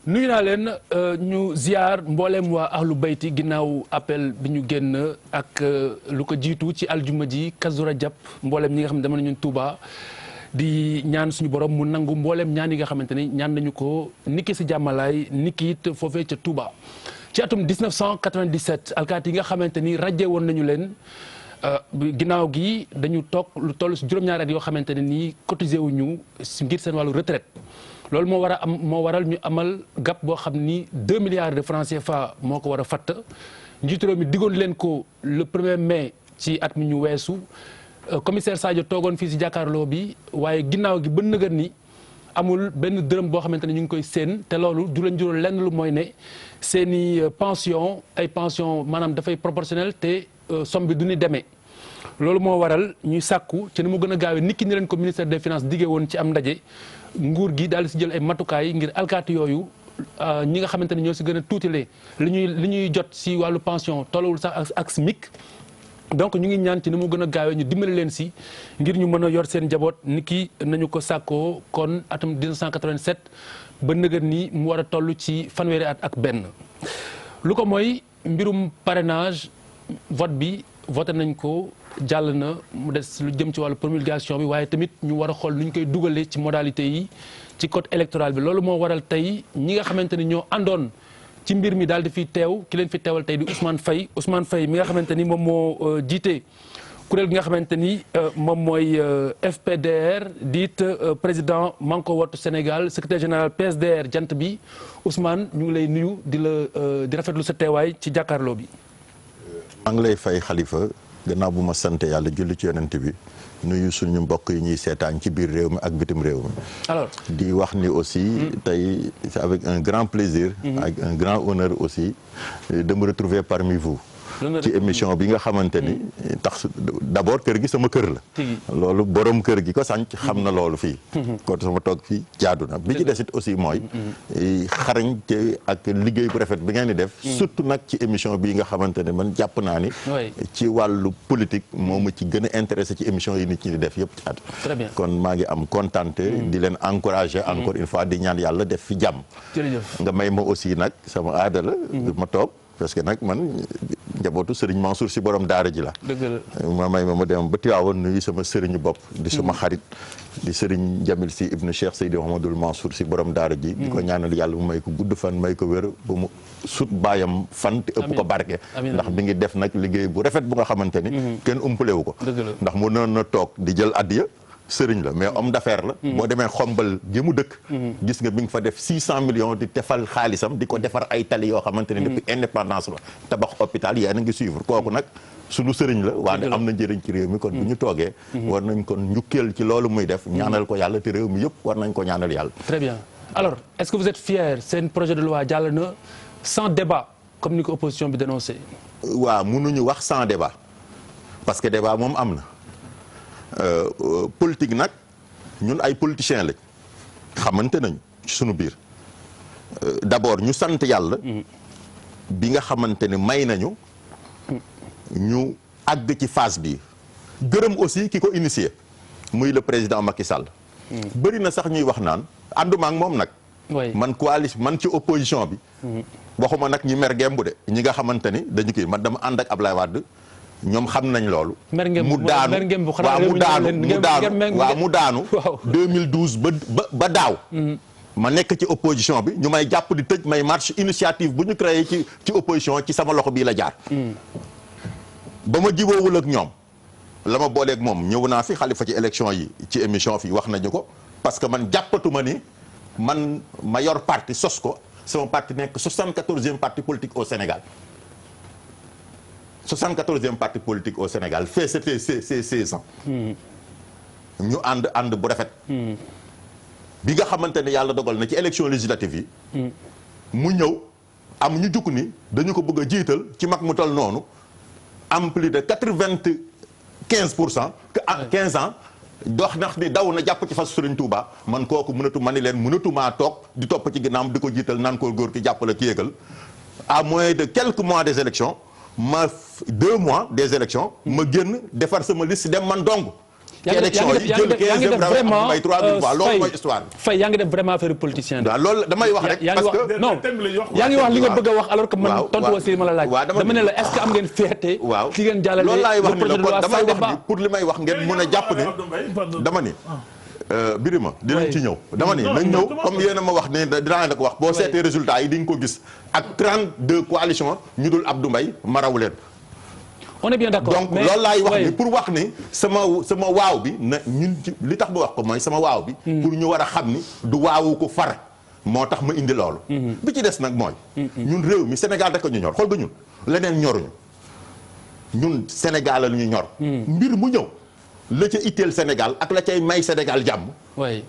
nuyu naa leen ñu ziar mboolem waa ahlu bayti ginnaaw appel bi ñu génn ak lu ko jiitu ci aljuma ji Kazu Rajab mboolem ñi nga xam ne dama nañu Touba di ñaan suñu borom mu nangu mboolem ñaan yi nga xamante ni ñaan nañu ko niki si jàmmalaay niki it foofee ca Touba. ci atum 1997 alkaati yi nga xamante ni rajee woon nañu leen ginnaaw gi dañu toog lu toll si juróom-ñaari at yoo xamante ne nii cotisé wuñu ngir seen wàllu retraite. loolu moo waral ñu amal gap boo xam ni 2 milliards de francs CFA moo ko war a fatt njiitu réew mi digoon leen ko le 1er mai ci at mi ñu weesu commissaire Sadio toogoon fii si jàkkaarloo bi waaye ginnaaw gi ba nëgër ni amul benn dërëm boo xamante ne ñu ngi koy séen te loolu du leen jural lenn lu mooy ne seeni pension ay pension maanaam dafay proportionnel te somme bi du ni demee loolu moo waral ñuy sàkku ci ni mu gën a gaawee nit ki ni leen ko ministère des finances diggee woon ci am ndaje nguur gi daal di si jël ay matukaay ngir alkaati yooyu ñi nga xamante ne ñoo si gën a tuutile li ñuy jot si wàllu pension tollawul sax ak SMIC donc ñu ngi ñaan ci ni mu gën a gaawee ñu dimbali leen si ngir ñu mën a yor seen njaboot ni ki nañu ko sàkkoo kon atum 1987 ba nëgër ni mu war a toll ci fanweeri at ak benn lu ko mooy mbirum parrainage vote bi voté nañ ko jàll na mu des lu jëm ci wàllu promulgation bi waaye tamit ñu war a xool nu ñu koy dugalee ci modalité yi ci code électoral bi loolu moo waral tey ñi nga xamante ni ñoo àndoon ci mbir mi daal di fi teew ki leen fi teewal tey di Ousmane Faye mi nga xamante ni moom moo jiite kuréel gi nga xamante ni moom mooy FPDR diit président Manko Wattu Sénégal secrétaire général PSDR jant bi Ousmane ñu ngi lay nuyu di rafetlu sa teewaay ci jàkkaarloo bi. maa ngi lay fay Khalifa gannaaw bu ma sant yàlla julli ci yonent bi nuyu suñu mbokk yi ñuy seetaan ci biir réew mi ak bitim réew mi. alors di wax ni aussi tey c'est avec un grand plaisir. avec un grand honneur aussi de me retrouver parmi vous. ci émission bi nga xamante ni tax d'abord kër gi sama kër la. loolu borom kër gi ko sànc xam na loolu fii. kon sama toog fii jaadu na bi ci desit aussi mooy. xarañ te ak liggéey bu rafet bi ngeen di def. surtout nag ci émission bii nga xamante ne man jàpp naa ni. ci wàllu politique moo ma ci gën a intéressé ci émission yi nit ñi di def yëpp ci at. très bien kon maa ngi am contenté di leen encourager encore une fois di ñaan yàlla def fi jàmm. nga may ma aussi nag sama aada la ma toog. parce que nag man njabootu Serigne Mansour si borom daara ji la. dëgg la ma may ma dem ba Tiwaawan nuyu sama sëriñu bopp. di sama xarit di Serigne Jamil si ibnu Cheikh Seydi Mouhamadoul Mansour si borom daara ji. di ko ñaanal yàlla mu may ko gudd fan may ko wér ba mu sut baayam fan te ëpp ko barke. ndax mi ngi def nag liggéey bu rafet bu nga xamante ni. kenn umpalewu ko. ndax mu noon na toog di jël addiya sëriñ la mais homme d'affaires la. boo demee xombal gi mu dëkk. gis nga bi nga fa def 600 millions di defal xaalisam di ko defar ay tali yoo xamante ne depuis indépendance la tabax hôpital yéen a ngi suivre kooku nag sunu sëriñ la waaye am na njëriñ ci réew mi kon bu ñu toogee. war nañ kon njukkeel ci loolu muy def ñaanal ko yàlla te réew mi yëpp war nañ ko ñaanal yàlla. très bien alors est-ce que vous êtes fier seen projet de loi jàll na sans débat comme ni ko opposition bi dénoncé. waaw mënuñu wax sans débat parce que débat moom am na. politique nag ñun ay politiciens lañ xamante nañ ci sunu biir d'abord ñu sant yàlla bi nga xamante ne may nañu ñu àgg ci phase bi gërëm aussi ki ko initié muy le président Macky Sall. bëri na sax ñuy wax naan ànduma ak moom nag. man coalition man ci opposition bi. waxuma nag ñi mer gembu de ñi nga xamante ni dañu koy man dama ànd ak Ablaye Wade. ñoom xam nañ loolu. mu daanu waaw mu daanu 2012 ba daaw. ma nekk ci opposition bi ñu may jàpp di tëj may marche initiative bu ñu créé ci opposition ci sama loxo bii la jaar. ba ma jiboowul ak ñoom la ma booleeg moom ñëw naa fi Khalifa ci élection yi ci émission fi wax nañu ko parce que man jàppatuma ni man ma yor parti sos ko sama parti nekk 74e parti politique au Sénégal. 74e parti politique au Sénégal fait c'était 16 ans. ñu ànd bu rafet. bi nga xamante ne yàlla dogal na ci élection législative yi. mu ñëw am ñu jukk ni dañu ko bëgg a jiital ci mag mu toll noonu am plus de 95%. 15 ans dox nax ni daw na jàpp ci fas Serigne Touba man kooku ma ni leen mënatumaa toog di topp ci ginnaam di ko jiital naan ko góor ki jàppale ki yéegal à moins de quelques mois des élections ma 2 mois des élections ma génn defar sama liste dem man dong ci élection yi jël 15e raw Abdou Mbaye 3000 fois loolu mooy histoire bi. Faye yaa ngi def vraiment affaire politicien. waaw loolu damay wax rek parce que non yaa ngi wax li nga bëgg a wax alors que man tontu aussi ma la laaj. dama ne la est-ce que am ngeen fierté. waaw ki ngeen jàllale loolu laay wax ni la kon damay wax débat ni pour li may wax ngeen mën a jàpp ne dama ni. Birima dinañ ci ñëw dama ni nañ ñëw comme yéen a ma wax ne dinaa leen ko wax boo seetee résultats yi di nga ko gis ak 32 coalitions ñu dul Abdou Mbaye ma raw leen. on est bien d'accord donc loolu laay wax ni pour wax ni sama waaw bi na ñun ci li tax ba wax ko mooy sama waaw bi. pour ñu war a xam ni du waawu ko far moo tax ma indi loolu. bi ci des nag mooy. ñun réew mi Sénégal rek ñu ñor xool nga ñun leneen ñoruñu ñun Sénégal la ñu ñor. mbir mu ñëw. la ca itteel Sénégal ak la cay may Sénégal jàmm. oui.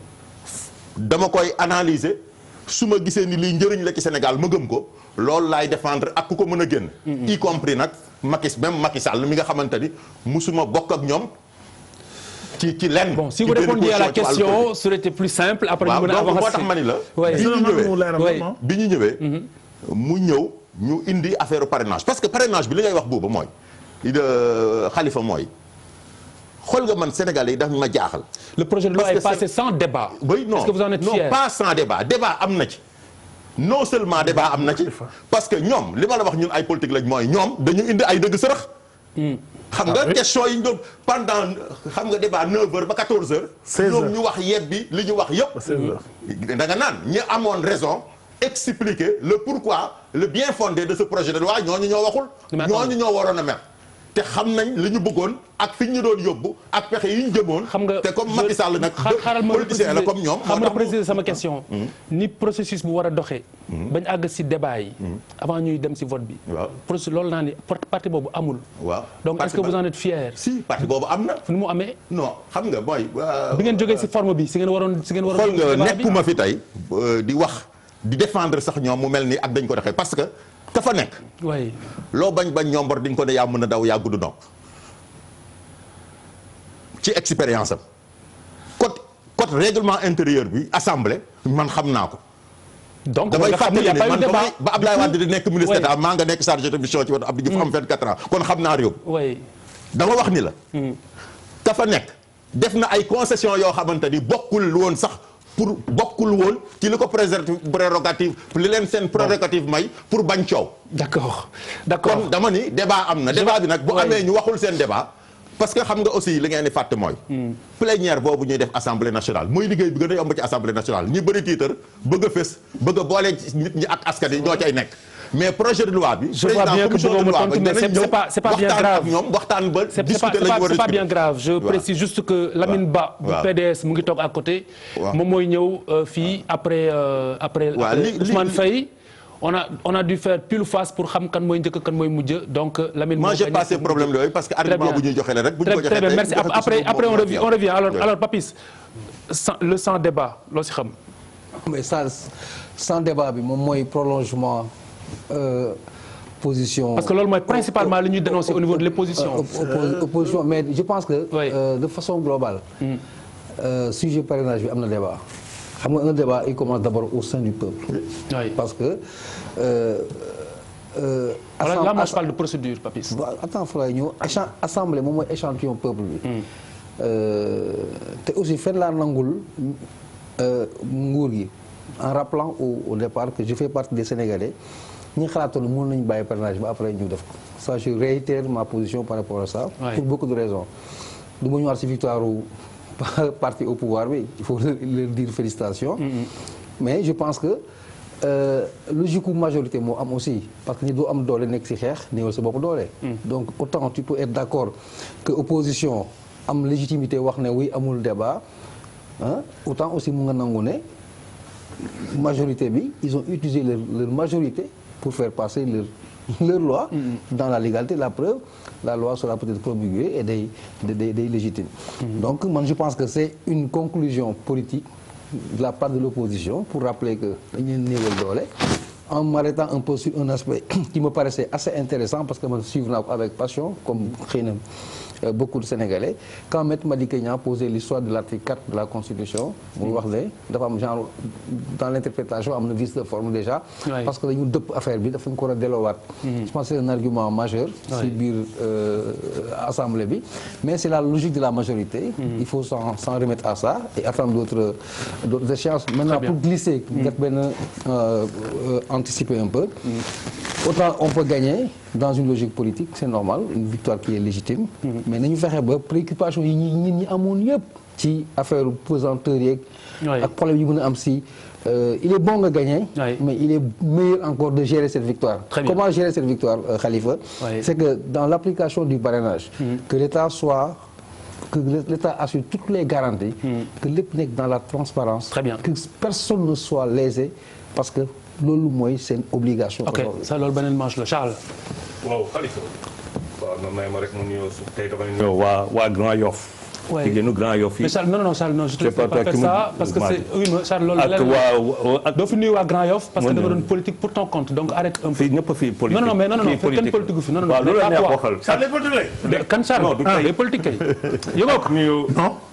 dama koy analyser su ma gisee ni lii njëriñ la ci Sénégal ma gëm ko loolu laay défendre ak ku ko mën a génn. y compris nag Macky Sall mi nga xamante ni musuma bokk ak ñoom ci lenn. bon si vous répondiez à la question ça aurait été plus simple. après ñu mën a avancer moo tax ma ni la. bi ñu ñëwee mu ñëw ñu indi affaire parrainage parce que parrainage bi li ngay wax boobu mooy Khalifa mooy. xool nga man Sénégalais yi daf ma jaaxal. le projet de loi est passé sans débat. oui non est-ce que vous en êtes fier? Non pas sans débat débat am na ci. non seulement débat am na ci parce que ñoom li ma la wax ñun ay politique lañ mooy ñoom dañu indi ay dëgg sërëx. xam nga question yi ñu doon pendant xam nga débat 9h ba 14h. 16h ñoom ñu wax yebbi li ñu wax yëpp. 16h da nga naan ñi amoon raison. expliquer le pourquoi le bien fondé de ce projet de loi ñooñu ñoo waxul. ñooñu ñoo waroon a mer. te xam nañ li ñu bëggoon ak fi ñu doon yóbbu ak pexe yi ñu jëmoon. xam nga te comme Macky Sall nag politicien la comme ñoom. xam nga préciser sama question. ni processus bu war a doxee. bañ àgg si débat yi. avant ñuy dem si vote bi. waaw processus loolu naa ni parti boobu amul. waaw donc est-ce que vous en êtes fier? si parti boobu am na. fu mu amee. non xam nga mooy. bi ngeen jógee si forme bi si ngeen waroon. xool nga nekkuma fi tey di wax di défendre sax ñoom mu mel ni ak dañ ko doxee parce que. ka fa nekk. oui. loo bañ ñombor di nga ko ne yaa mën a daw yaa gudd nopp ci expérience am code règlement intérieur bi assemblée man xam naa ko. donc damay fàttali ne man ba Abdoulaye Wade di nekk ministre d'État maa nga nekk chargé de mission ci wetu Abdou Diouf am 24 ans kon xam naa réew. oui. dama wax ni la. ka fa nekk def na ay concessions yoo xamante ni bokkul woon sax. pour bokkul woon ci li ko prérogative li leen seen prérogative may pour bañ coow. d'accord kon dama ni débat am na débat bi nag bu amee ñu waxul seen débat parce que xam nga aussi li ngeen di fàtte mooy. plénière boobu ñuy def assemblée nationale mooy liggéey bi gën a yomb ci assemblée nationale ñi bëri tiitar bëgg a fës bëgg a boole nit ñi ak askan yi ñoo cay nekk. mais projet de loi bi. je vois bien que bëggoon ma tontu mais c'est pas bien grave waxtaan ba discuter la ñu war a c'est pas bien grave je précise juste que Lamine Ba. bu PDS mu ngi toog à côté. moom mooy ñëw fii après Ousmane Faye. on a dû faire pile face pour xam kan mooy njëkk kan mooy mujj donc Lamine. moi j'ai passé problème yooyu parce que argument bu ñuy joxe la rek. bu ñu ko joxee très bien merci après on revient alors Papis le sans débat loo si xam. mais ça sans débat bi moom mooy prolongement. Position. Parce que loolu mooy principalement li ñuy dénoncer au niveau de l'opposition. Opposition mais je pense que. de façon globale. sujet parrainage bi am na débat. xam nga un débat il commence d'abord au sein du peuple. parce que. là moi je parle de procédure Papis. attends fa lay ñëw assemblée moom mooy échantillon peuple bi. te aussi fenn laa nangul nguur gi. en rappelant au départ que je fais partie des Sénégalais ñi xalaatoon mën nañu bàyyi parrainage ba après ñu def ko ça je réitère ma position par rapport à ça. pour beaucoup de raisons. du ma ñëwaat si victoire parti au pouvoir bi il faut leur dire félicitations. mais je pense que logique u majorité moo am aussi parce que ni doo am doole nekk si xeex néewal sa bopp doole. donc autant tu peux être d'accord que opposition am légitimité wax ne oui amul débat autant aussi mu nga nangu ne. majorité bi ils ont utilisé leur majorité pour faire passer leur loi dans la légalité la preuve la loi sera peut-être promulguée et day légitime donc man je pense que c'est une conclusion politique de la part de l'opposition pour rappeler que dañu néewal doole en m'arrêtant un peu sur un aspect qui me paraissait assez intéressant parce que man suivre naa ko avec passion comme xëy na beaucoup de Sénégalais quand Maître Madické Niang posait l'histoire de l'article 4 de la Constitution muy wax ne dafa am genre dans l'interprétation am na vice de forme déjà parce que dañu dëpp affaire bi dafa ñu ko war a delloowaat je pense que c'est un argument majeur ci biir assemblée bi mais c'est la logique de la majorité il faut s'en remettre à ça et attendre d'autres échéances maintenant pour glisser def benn anticiper un peu autant on peut gagner dans une logique politique c'est normal une victoire qui est légitime mais nañu fexe ba préoccupation yi nit ñi amoon yëpp ci affaire pesanteur yeeg ak problème yi mën a am si il est bon nga gagner mais il est meilleur encore de gérer cette victoire comment gérer cette victoire Khalifa c'est que dans l'application du parrainage que l'État assure toutes les garanties que lépp nekk dans la transparence que personne ne soit lésé parce que loolu mooy seen obligation. ok ça loolu beneen manche la Charles. waaw Khalifa. waaw man may ma rek mu nuyoo tey dama nuyoo waa Grand Yoff. oui jigéenu Grand Yoff yi. mais Charles non Charles non je te fais pas faire ça parce que c'est oui mais Charles loolu leneen doo fi nuyu waa Grand Yoff parce que da nga doon politique pour ton compte donc arrête un peu. fii ñëpp fii politique non mais non kenn politique fi non waaw loolu la neex waxal. Charles politique kan Charles ah politique kay. yëgoo ko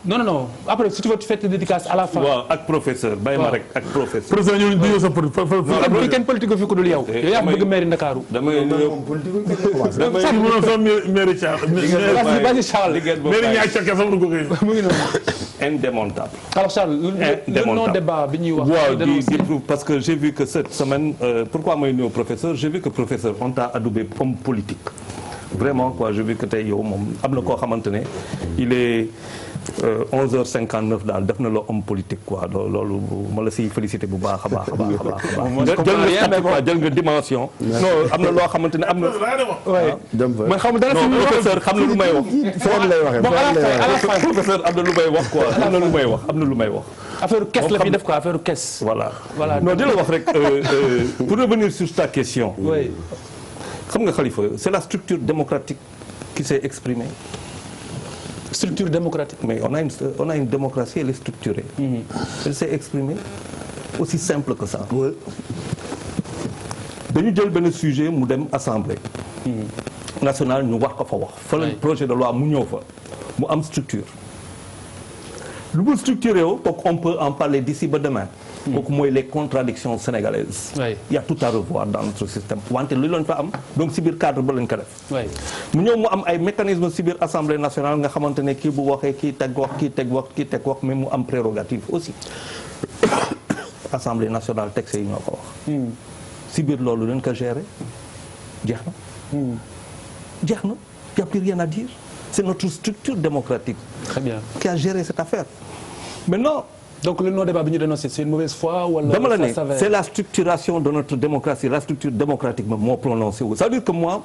non après si tu veux tu fais tes dédicaces à la fin. waaw ak professeur bàyyi ma rek ak professeur. professeur ñu nuyoo sa fii kenn politique fi ku dul yow. yow yaa bëgg mairie Ndakaaru. damay nuyoo mairie Charles mu ngi noonu. indémontable. alors Charles le non débat bi ñuy wax. waaw parce que j'ai vu que cette semaine pourquoi may nuyu professeur j'ai vu que professeur on t'a adoubé homme politique. vraiment quoi j'ai vu que tey yow moom am na koo xamante ne il est 11h59 daal def na la homme politique quoi loolu ma la siy félicité bu baax a baax a baax a baax. jël nga dimension. non am na loo xamante ne am na. man xam dara non professeur xam na lu may wax. foofu lay waxee bon à la fin professeur am na lu may wax quoi am na lu may wax am na lu may wax. affaire caisse la fi def quoi affaire caisse. voilà non di la wax rek pour revenir sur ta question. oui. xam nga Khalifa c'est la structure démocratique qui s'est exprimée. structure démocratique. mais on a une démocratie elle est structurée. Elle s'est exprimée aussi simple que ça. dañu jël benn sujet mu dem assemblée. nationale ñu wax ko fa wax. fa la projet de loi mu ñëw fa mu am structure. lu mu structuré woo donc on peut en parler d'ici ba demain. kooku mooy les contradictions sénégalaises. il y a tout à revoir dans notre système wante lu lañ fa am donc si biir cadre ba lañ ko def. mu ñëw mu am ay mécanismes si biir assemblée nationale nga xamante ne kii bu waxee kii teg wax kii teg wax kii teg wax mais mu am prérogative aussi. assemblée nationale texte yi ñoo ko wax. si biir loolu lañ ko gérer jeex na. jeex na y a plus rien à dire c'est notre structure démocratique. très bien qui a géré cette affaire maintenant. donc le non-débat bi ñu dénoncé c'est une mauvaise foi wala. dama la ne c'est la structuration de notre démocratie la structure démocratique ma moo prononcé wu c'est-à-dire que moi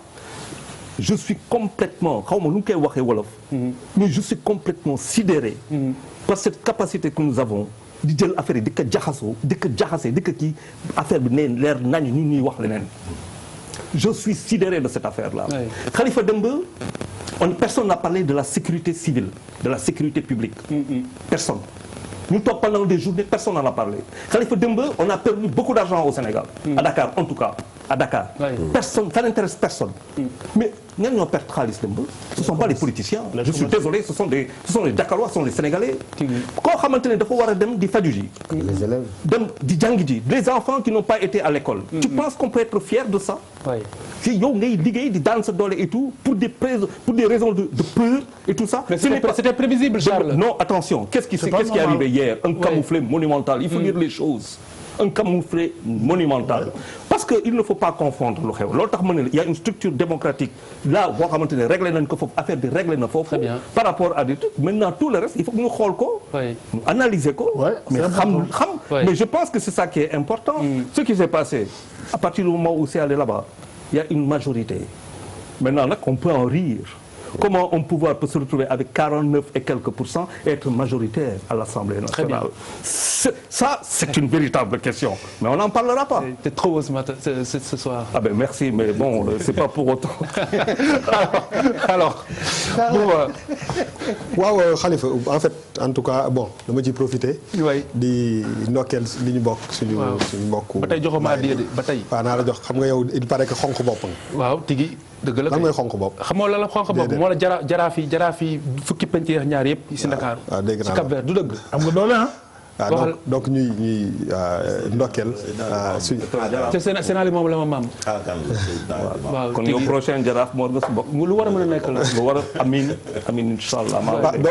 je suis complètement xaw ma nu ñu koy waxee wolof. mais je suis complètement sidéré. par cette capacité que nous avons di jël affaire yi di ko jaxasoo di ko jaxase di ko kii affaire bi ne leer nañu ñu ñuy wax leneen. je suis sidéré de cette affaire-là. Khalifa Demba personne n'a parlé de la sécurité civile de la sécurité publique. Personne. Nous toog pendant des journées personne n'en a parlé. Khalifa Demba on a perdu beaucoup d'argent au Sénégal. à Dakar en tout cas à Dakar. personne ça n'intéresse personne. mais ñan ñoo perte xaalis Demba. ce sont pas les politiciens. je suis désolé ce sont les Dakarois ce sont les Sénégalais. koo xamante ne dafa war a dem di faju ji. les élèves. dem di jàng ji les enfants qui n'ont pas été à l'école. tu penses qu'on peut être fier de ça. fii yow ngay liggéey di daan sa doole et tout pour des raisons de peur et tout ça. mais c'était prévisible Charles. non attention qu'est-ce qui est arrivé hier un camouflet monumental il faut dire les choses. un camouflet monumental parce que il ne faut pas confondre lu xew loolu tax ma ne il y a une structure démocratique là boo xamante ne réglé nañ ko foofu affaire bi réglé na foofu par rapport à des trucs maintenant tout le reste il faut que ñu xool ko ñu analyser ko mais xam mais je pense que c'est ça qui est important ce qui s'est passé à partir du moment où c'est allé là-bas il y a une majorité maintenant nag on peut en rire. Comment un pouvoir peut se retrouver avec 49 et quelques % et être majoritaire à l'Assemblée nationale? Ça, c'est une véritable question. Mais on n'en parlera pas. T'es trop haut ce matin, ce soir. Ah ben merci, mais bon, c'est pas pour autant. alors waaw Khalifa en fait en tout cas bon dama ciy profiter. di ndokkeel li ñu bokk suñu mbokk. ba tey joxuma addiya de ba tey. waaw naa la jox xam nga yow il paraît que xonq bopp nga. waaw tigi. dëgg la lan mooy xonq bopp. xamoo la xonq bopp moo la jaraaf yi fukki penc yeex ñaar yëpp si Ndakaaru. dégg naa si Cap Vert du dëgg. am nga doole ah. donc ñuy ndokkeel suñu. te Sénégal moom la ma maam. waaw kon yow prochain jaraaf moo nga si bokk. lu war a mën a nekk la. nga war a amiin incha allah.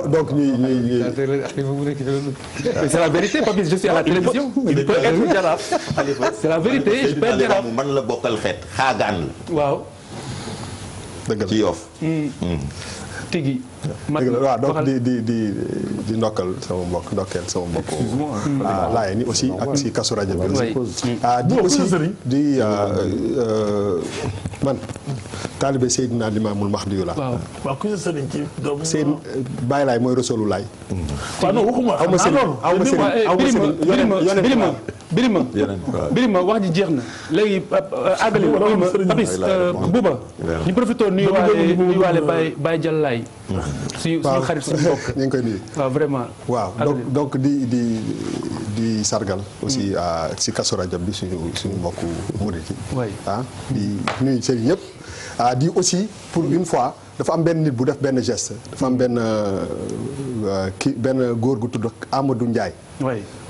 donc ñuy. c'est la vérité Papis je suis à la télévision. il peut être jaraaf. c'est la vérité je peux être jaraaf. man la bokkal xeet xaagaan la. waaw. dëgg la ci Yoff. tigi. waaw donc di ndokkal sama mbokk laay ni aussi ak si Kazu Rajab bi di aussi di man taalibe Seydina Limaamul Mahdi yu la waaw ku sa sëriñ ci doomu seen Baay Laay mooy Rasulu Laay waaw non waxuma aw ma sëriñ Birima wax ji jeex na léegi àggali Papis Bouba ñu profité nuyuwaale Baye Diallaay suñu xarit suñu mbokk ñu ngi koy nuyu waaw vraiment waaw donc di sargal aussi si Kazu Rajab bi suñu mbokku murit yi di nuyu sëriñ ñëpp di aussi pour une fois dafa am benn nit bu def benn geste dafa am benn góor gu tudd Amadou Ndiaye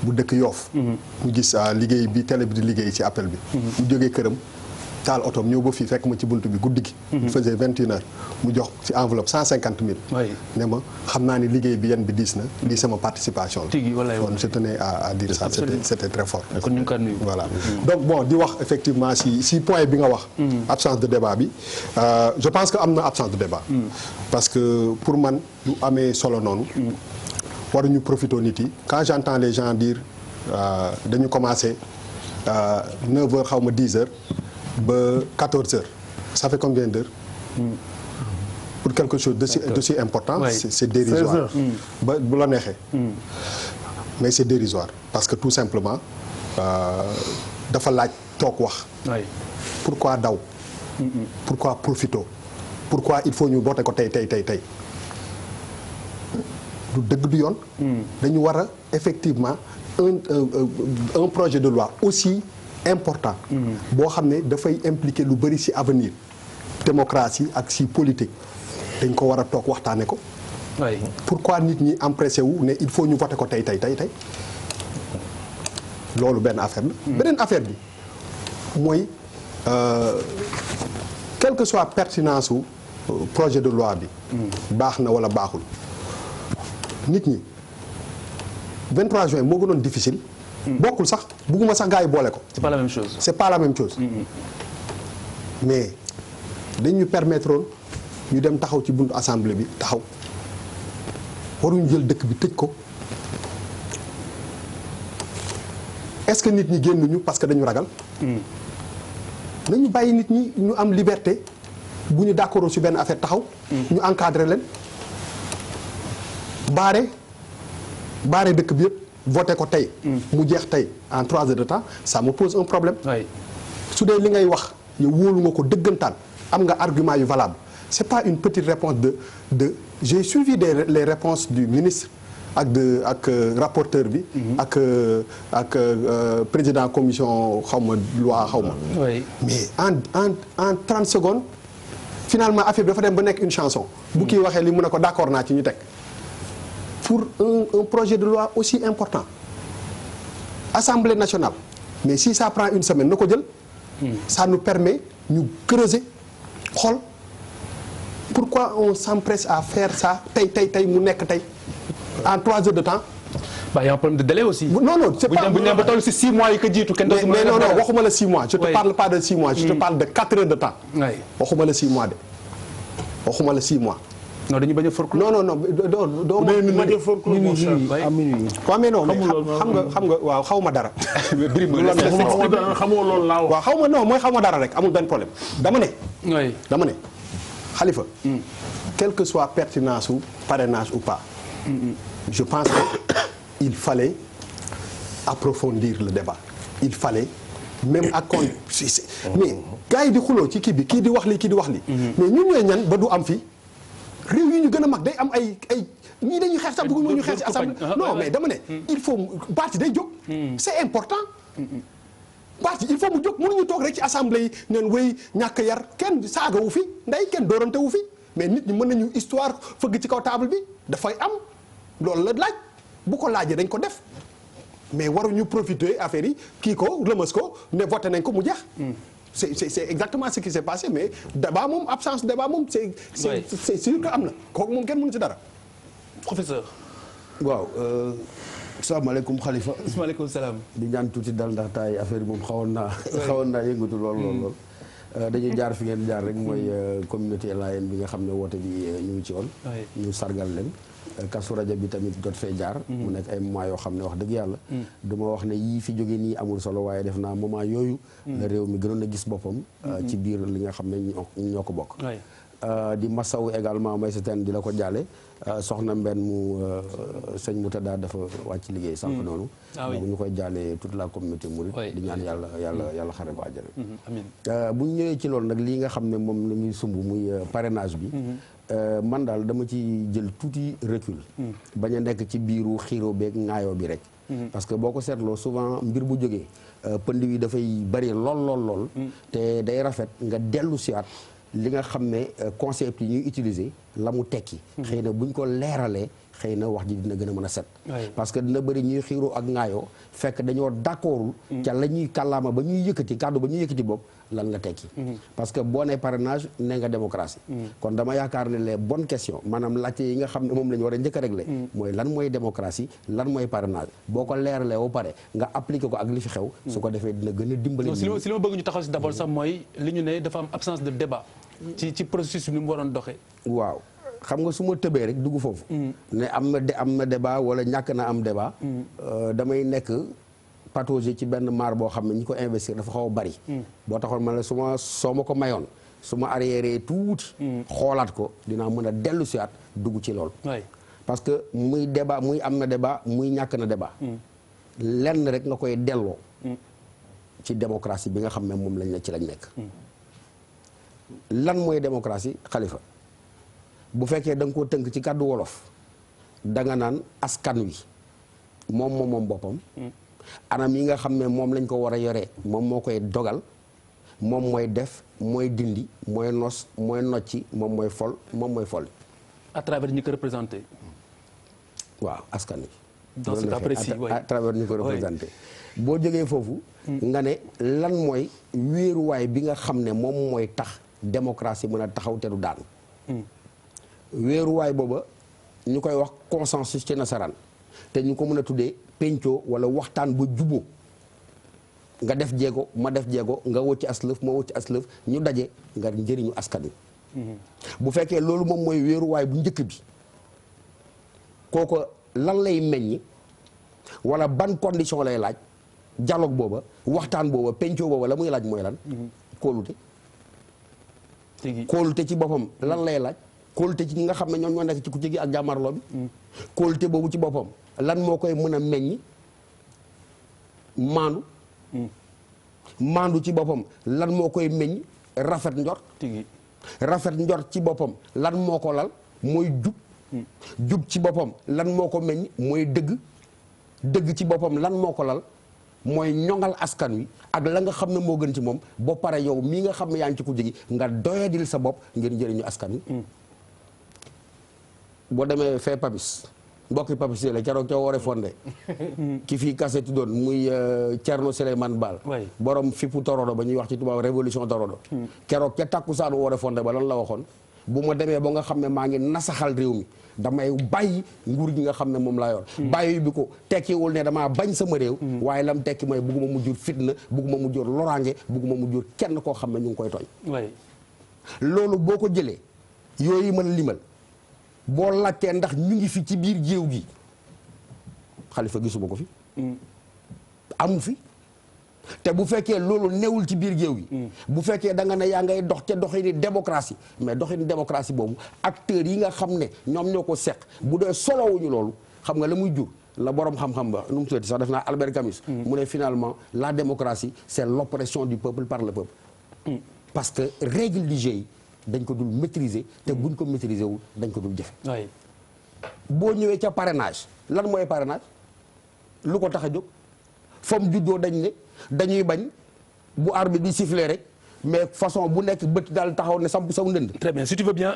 bu dëkk Yoff mu gis liggéey bi télé bi di liggéey ci appel bi mu jógee këram taal otoom ñëw ba fii fekk ma ci bunt bi guddi gi il faisait 21 heures mu jox ci enveloppe 150 000 ne ma xam naa ni liggéey bi yan bi diis na lii sama participation la kon je tenais à dire ça c'était très fort kon ñu ngi ko nuyu voilà donc bon di wax effectivement si point bi nga wax absence de débat bi je pense que am na absence de débat parce que pour man du amee solo noonu waruñu profiter nit yi quand j'entends les gens dire dañu commencer 9 heures xaw ma 10 heures ba 14 heures ça fait combien d'heures pour quelque chose d'aussi important c'est dérisoire ba bu la neexee mais c'est dérisoire parce que tout simplement dafa laaj toog wax pourquoi daw pourquoi profito pourquoi il faut ñu voter ko tey du dëgg du yoon dañu war a effectivement un projet de loi aussi important boo xam ne dafay impliquer lu bëri ci avenir démocratie ak ci politique dañ ko war a toog waxtaane ko pourquoi nit ñi empressé wu ne il faut ñu voter ko tey loolu benn affaire la beneen affaire bi mooy quelle que soit pertinence u projet de loi bi baax na wala baaxul nit ñi 23 juin moo gënoon difficile bokkul sax bugguma sax gars yi boole ko. c'est pas la même chose. c'est pas la même chose. mais dañu permettre ñu dem taxaw ci buntu assemblée bi taxaw waruñu jël dëkk bi tëj ko est-ce que nit ñi génnuñu parce que dañu ragal. nañu bàyyi nit ñi ñu am liberté bu ñu d'accord ci benn affaire taxaw. ñu encadrer leen baare dëkk bi yëpp. voté ko tey mu jeex tey en 3 heures de temps ça me pose un problème su dee li ngay wax yow wóolu nga ko dëggantaan am nga argument yu valable c'est pas une petite réponse de j'ai suivi les réponses du ministre ak rapporteur bi ak président commission xawma loi xawma mais en 30 secondes finalement affaire bi dafa dem ba nekk une chanson bu kii waxee li mu ne ko d'accord naa ci ñu teg pour un projet de loi aussi important Assemblée nationale mais si ça prend une semaine na ko jël ça nous permet ñu creuser xool pourquoi on s'empresse à faire ça tey mu nekk tey en 3 heures de temps. y a un problème de délai aussi. non c'est pas bu ñu ba toll ci 6 mois yi ko jiitu kenn dootu mais non waxuma la 6 mois je te parle pas de 6 mois je te parle de 4 heures de temps. waxuma la 6 mois de waxuma la 6 mois. non dañu bañ a forclos. non doo ma waaw mais non xam nga waaw xaw ma dara. xamoo loolu laa wax. waaw xaw ma non mooy xaw ma dara rek amul benn problème dama ne Khalifa quelle que soit pertinence ou parrainage ou pas je pense que il fallait approfondir le débat il fallait même ak kon mais gars yi di xuloo ci kii bi kii di wax lii mais ñun ñooy ñan ba du am fii réew yi ñu gën a mag day am ay ñii dañuy xeex sax bëgguñu ñu xeex ci assemblée non mais dama ne il faut baat day jóg c'est important parti il faut mu jóg mënuñu toog rek ci assemblée yi neen wéy ñàkk yar kenn saaga wu fi ndey kenn doorante wu fi mais nit ñi mën nañu histoire fëgg ci kaw table bi dafay am loolu la laaj bu ko laajee dañ ko def mais waruñu profiter affaire yi kii ko lëmas ko ne voté nañ ko mu jeex. c'est exactement ce qui s'est passé mais débat moom absence débat moom c'est sûr que am na kooku moom kenn mënu ci dara. professeur. waaw. salaamaaleykum Khalifa. maaleykum salaam. di ñaan tuuti dal ndax taay affaire yi moom xawoon naa yëngatu lool. dañuy jaar fi ngeen jaar rek mooy communauté layène bi nga xam ne woote bi ñu ngi ci woon. ñu sargal leen. Kazu Rajab bi tamit jot fee jaar. mu nekk ay moments yoo xam ne wax dëgg yàlla. du ma wax ne yii fi jóge nii amul solo waaye def naa moment yooyu. la réew mi gënoon a gis boppam. ci biir li nga xam ne ñoo ko bokk. di masawu également may di la ko jaale soxna mbenn mu sëñ Moutada dafa wàcc liggéey sànq noonu donc ñu koy jaale toute la communauté mouride di ñaan yàlla xare ko àjjana amiin bu ñu ñëwee ci loolu nag lii nga xam ne moom la ñuy sumb muy parrainage bi man daal dama ci jël tuuti recul bañ a nekk ci biiru xiiro beeg ŋaayoo bi rek parce que boo ko seetloo souvent mbir bu jógee pënd wi dafay bari lool te day rafet nga dellu siwaat li nga xam ne concept yi ñuy utiliser la mu tekki xëy na buñ ko leeralee xëy na wax ji dina gën a mën a set parce que dina bëri ñuy xiiroo ak ŋaayoo fekk dañoo d'accordul ca la ñuy kàllaama ba ñuy yëkkati kàddu ba ñuy yëkkati bopp lan la tekki parce que boo nee parrainage nee nga démocratie kon dama yaakaar ne les bonnes questions maanaam laajte yi nga xam ne moom la ñu war a njëkk a régler mooy lan mooy démocratie lan mooy parrainage boo ko leeralee ba pare nga appliqué ko ak li fi xew su ko defee dina gën a dimbali si li ma bëgg ñu taxaw si d'abord sax mooy li ñu ne dafa am absence de débat ci processus bi ni mu waroon doxee. waaw xam nga su ma tëbee rek dugg foofu. ne am na débat wala ñàkk na am débat. damay nekk patauger ci benn maar boo xam ne ñi ko investir dafa xaw a bari. boo taxoon ma ne soo ma ko mayoon su ma arrière tuuti. xoolaat ko dinaa mën a dellu siwaat dugg ci lool. parce que muy débat muy am na débat muy ñàkk na débat. lenn rek nga koy delloo. ci démocratie bi nga xam ne moom ci lañ nekk. lan mooy démocratie Khalifa bu fekkee da nga koo tënk ci kàddu wolof danga naan askan wi moom boppam anam yi nga xam ne moom lañ ko war a yoree moom moo koy dogal moom mooy def mooy dindi mooy nos mooy nocci moom mooy fol à travers ñi ko représenté waaw askan wi dans ce cas précis à travers ñi ko représenté boo jógee foofu nga ne lan mooy wéeruwaay bi nga xam ne moom mooy tax démocratie mën a taxaw te du daan wéeruwaay booba ñu koy wax consensus ci nasaraan te ñu ko mën a tuddee pencoo wala waxtaan ba juboo nga def jéego ma def jéego nga wëcc aslëf ma wëcc aslëf ñu daje nga njëriñu askan wi bu fekkee loolu moom mooy wéeruwaay bu njëkk bi kooku lan lay meññi wala ban condition lay laaj dialogue booba waxtaan booba pencoo booba la muy laaj mooy lan kóolute ci boppam lan lay laaj kóolute ci ñi nga xam ne ñoom ñoo nekk ci ku gi ak jàmmarloo bi kóolute boobu ci boppam lan moo koy mën a meññ maandu ci boppam lan moo koy meññ rafet njort ci boppam lan moo ko lal mooy jub ci boppam lan moo ko meññ mooy dëgg ci boppam lan moo ko lal mooy ñoŋal askan wi ak la nga xam ne moo gën ci moom ba pare yow mii nga xam ne yaa ngi ci ku gi nga doyadil sa bopp ngir njëriñu askan wi boo demee fee Papis mbokki Papis la keroog ca woore fonde ki fii kase tuddoon muy Thierno Souleymane Baal borom fippu torodo ba ñuy wax ci tubaab révolution torodo keroog ca takkusaanu woore fonde ba lan la waxoon bu ma demee ba nga xam ne maa ngi nasaxal réew mi damay bàyyi nguur gi nga xam ne moom laa yor bàyyi bi ko tekkiwul ne damaa bañ sama réew waaye lam tekki mooy bugguma mu jur fitna bugguma mu jur loraange bugguma mu jur kenn koo xam ne ñu ngi koy tooñ loolu boo ko jëlee yooyu mën a limal boo laajtee ndax ñu ngi fi ci biir géew gi Xalifa gisuma ko fi amu fi te bu fekkee loolu newul ci biir géew gi bu fekkee da nga ne yaa ngay dox ca doxini démocratie mais doxini démocratie boobu acteurs yi nga xam ne ñoom ñoo ko seq bu dee solowuñu loolu xam nga la muy jur la borom xam-xam ba nu mu tuddati sax def naa Albert Camus mu ne finalement la démocratie c'est l'oppression du peuple par le peuple parce que règle du jeu yi dañ ko dul maîtriser te buñ ko maîtriser wul dañ ko dul jëfe boo ñëwee ca parrainage lan mooy parrainage lu ko tax a jóg fam juddoo dañ ne dañuy bañ bu arbitre di siffler rek mais façon bu nekk bët daal taxaw ne samp saw ndënd. très bien si tu veux bien.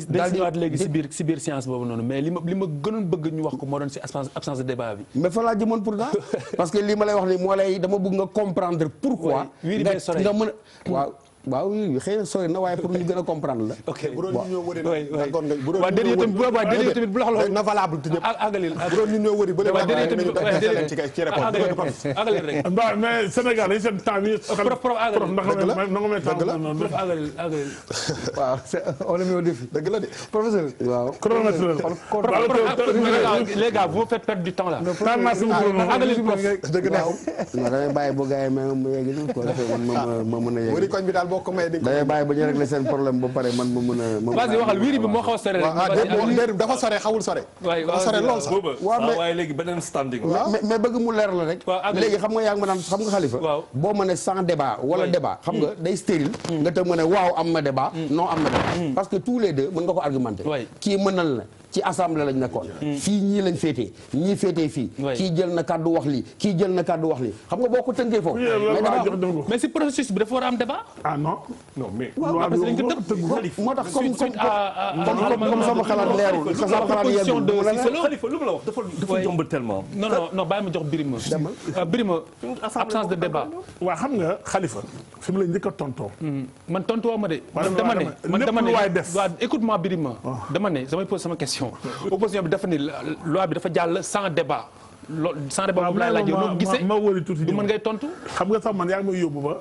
daal di ñëwaat léegi si biir séance boobu noonu mais li ma gënoon bëgg ñu wax ko moo doon si absence de débat bi. mais fa laa jëmoon pourtant parce que li ma lay wax ni moo lay dama bëgg nga comprendre pourquoi. nga mën a waaw oui xëy na sori na waaye pour ñu gën a comprendre la. ok bu doon ñu ñoo wëri d'accord nga bu doon waaw déedéet tamit bu la xool na valable te ñëpp àggalil bu doon ñu ñoo wëri ba léegi ci réponse àggalil rek mais Sénégal dañu seen temps bi prof àggalil na nga may temps noonu prof àggalil waaw on est mis au défi. dëgg la de professeur. waaw chronomètre les gars vous me faites perdre du temps là. àggalil prof dëgg na non damay bàyyi ba gars yi ma yegg ni ko defee man ma mën a yegg. wëri koñ bi daal boo ko may di damay bàyyi ba ñu régler seen problème ba pare man ma mën a. vas-y waxal wiiri bi moo xaw a sore rek. dafa sore xawul sore. waaw sore lool sax. waaye léegi beneen standing. mais bëgg mu leer la rek. léegi xam nga yaa ngi ma naan xam nga Khalifa. boo ma ne sans débat wala débat xam nga day stérile. nga te mën a waaw am na débat. non am na débat. parce que tous les deux mën nga ko argumenter. kii mën na la ci assemblée lañ nekkoon. fii ñii lañ féetee ñii féetee fii. kii jël na kàddu wax lii kii jël na kàddu wax lii xam nga boo ko tënkee foofu. mais si processus bi dafa war a am débat. ah non mais. waaw parce que dañ ko tënk moo tax comme sama xalaat leerul sama xalaat yeggul de Khalifa lu ma la wax dafa jomb tellement. non bàyyi ma jox Birima absence de débat. waaw xam nga Khalifa fi mu la njëkk a tontoo. man tontuwoo ma de. man dama ne waaw écoute-moi Birima dama ne damay poser sama question. opposition bi dafa ni loi bi dafa jàll sans débat. sans débat boobu laay laaj yow noo gisee ma wëri tuuti du mën ngay tontu. xam nga sax man yaa ngi may yóbbu ba.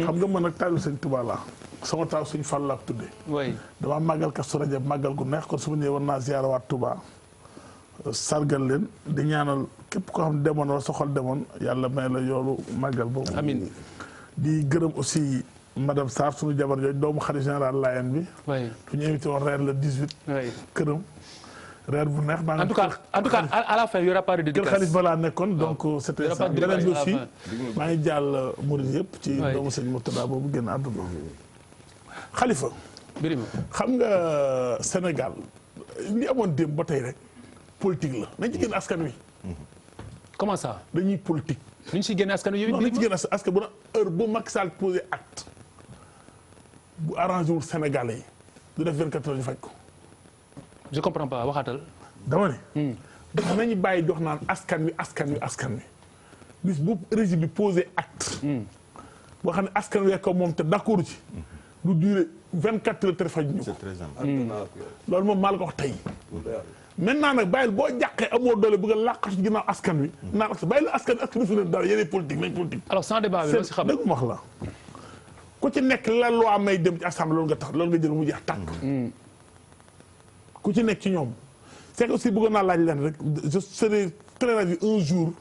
xam nga man ak taalu sëñ Tuubaa laa sama taal suñu Fall laa ko tuddee. oui damaa màggal Kazu Rajab màggal gu neex kon su ma ñëwee war naa ziyaara waat Touba sargal leen di ñaanal képp koo xam ne demoon wala sa xol demoon yàlla may la yoolu màggal boobu. amiin di gërëm aussi madame Sarr suñu jabar jooju doomu xalifa général Layène bi. oui tu ñu invité woon reer le 18. oui këram. reer bu neex. en tout cas à la fin il y aura pas de dédicace. kër xalif balaa nekkoon donc c'était ça beneen bi aussi maa ngi jàll murid yëpp ci doomu sëñ Murtada boobu génn àdduna. Khalifa. Birima xam nga Sénégal li amoon démb ba tey rek politique la nañ ci génn askan wi. comment ça. dañuy politique. nu ñu si génne askan wi yow. non nañ ci génn askan bu na heure bu Macky Sall posé acte bu arrangé wul Sénégalais yi du def 24 heures ñu faj ko. je comprends pas waxaatal. dama ne. dafa nañu bàyyi dox naan askan wi bis bu régime bi posé acte. boo xam ne askan wi ko moom te d'accord ci. du durer 24 heures te faj ñu ko. c'est très important. loolu moom maa la ko wax tey. maintenant nag bàyyil boo jàqee amoo doole bëgg a làqatu ci ginnaaw askan wi. naan bàyyi la askan wi fi ne dara yéenay politique nañ politique. alors sans débat bi si xam dëgg ma wax la ku ci nekk la loi may dem ci assemblée loolu nga tax loolu nga jël mu jeex tàkk. ku ci nekk ci ñoom c'est que aussi bëggoon naa laaj leen rek je serai très ravi un jour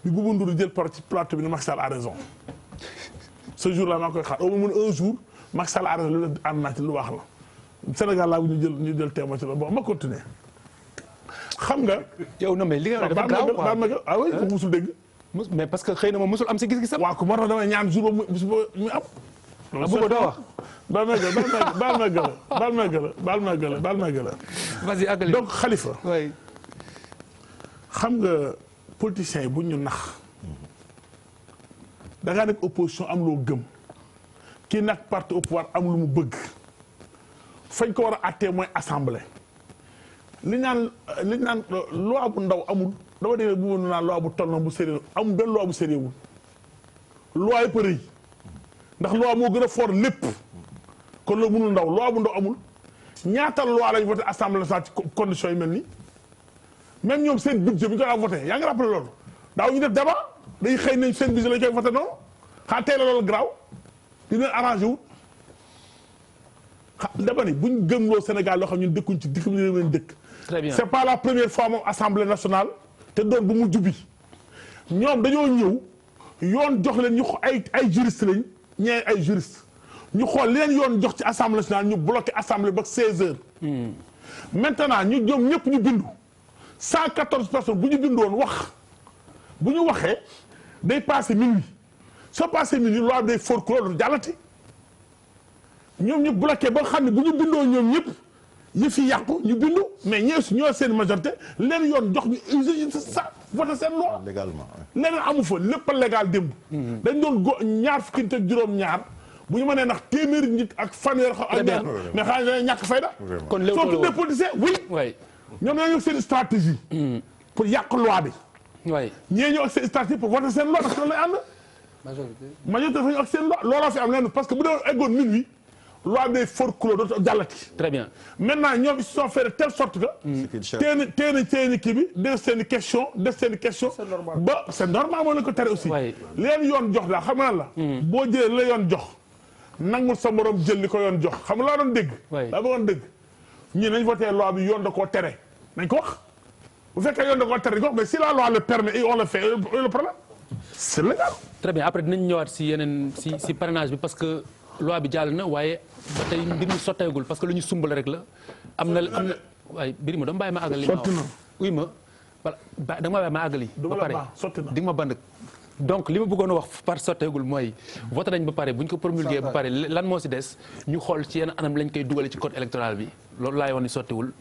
bi Bouba Ndour jël par ci plateau bi ne Macky Sall a raison ce jour là maa koy xaar au moins un jour Macky Sall a raison lu la ànd naa ci lu baax la Sénégal laa ñu jël témoin ci la bon ma continuer xam nga. yow non mais li nga wax dafa grave quoi ah oui ko musul dégg. mais parce que xëy na moom musul am si gis-gisam. waaw ko moo tax damay ñaan jour ba mu am. Bouba doo wax. baal ma gëla vas-y àggali. donc Khalifa. oui. xam nga politiciens yi bu ñu nax da ngaa nekk opposition am loo gëm kii nag parti au pouvoir am lu mu bëgg fañ ko war a àttee mooy assemblée. li naan loi bu ndaw amul dama dégg bu ma naan loi bu toll na bu sérieux amul benn loi bu sérieux wul loi yëpp a rëy ndax loi moo gën a fort lépp kon loolu mënul ndaw loi bu ndaw amul ñaata loi lañ voté assemblée nationale ci conditions yi mel nii même ñoom seen budget bi ñu ko daan voté yaa ngi rappelé loolu daaw ñu def débat day xëy nañ seen budget lañ koy voté noonu xaa tey la loolu garaaw di leen arrangé wul dama ni buñ gëmloo Sénégal loo xam ñun dëkkuñ ci dëkk bi leen dëkk. très bien c'est pas la première fois moom assemblée nationale te doon bu mujj bi ñoom dañoo ñëw yoon jox leen ñu ay juriste lañ ñee ay juriste ñu xool li leen yoon jox ci assemblée nationale ñu bloqué assemblée ba 16 heures. maintenant ñu ñoom ñëpp ñu bindu 114 personnes bu ñu bindoon wax bu ñu waxee day passé minuit soo passé minuit loi bi day fort ku loolu jàllati. ñoom ñu bloqué ba xam ne bu ñu bindoo ñoom ñëpp yëf yi yàqu ñu bindu mais ñoo seen majorité leen yoon jox ñu ça voté seen loi. légalement. leneen amu fa lépp a légal démb. dañ doon ñaar fukki nit ak juróom-ñaar bu ñu mënee ndax téeméeri nit ak fanweer xaw ak ñaar mais xanaa dañuy ñàkk fayda. kon léegi soo tuddee politicien oui. waay ñoom dañoo ñëw seen stratégie. pour yàq loi bi. waay ñee ñëw ak seen stratégie pour voter seen loi parce que loolu lay ànd. majorité dafa ñëw ak seen loi looloo fi am leen parce que bu dee eggoon minuit loi bi day forclos dootu jàllati. très bien. maintenant ñoom ils se sont fait de telle sorte que. teeni kii bi def seen i question ba c'est normal moo leen ko tere aussi. leen yoon jox daal xam nga lan la. boo jëlee la yoon jox nangul sa morom jël li ko yoon jox xam nga laa doon dégg. daa bëggoon dégg ñii nañ voté loi bi yoon da koo tere nañ ko wax bu fekkee yoon da koo tere nañ ko wax mais si la loi le permet et on le fait le problème c'est légal. très bien après dinañ ñëwaat si yeneen si parrainage bi parce que loi bi jàll na waaye ba tey mbir mi sotteegul parce que lu ñu sumbal rek la am na waaye Birima dama bàyyi ma àggali. sotti na oui ma voilà da nga ma bàyyi ma àggali. ba pare sotti na di nga ma band. donc li ma bëggoon a wax par sotteegul mooy voté nañ ba pare bu ñu ko promulgué ba pare lan moo si des ñu xool ci yenn anam lañ koy dugale ci code électoral bi loolu laay wax ni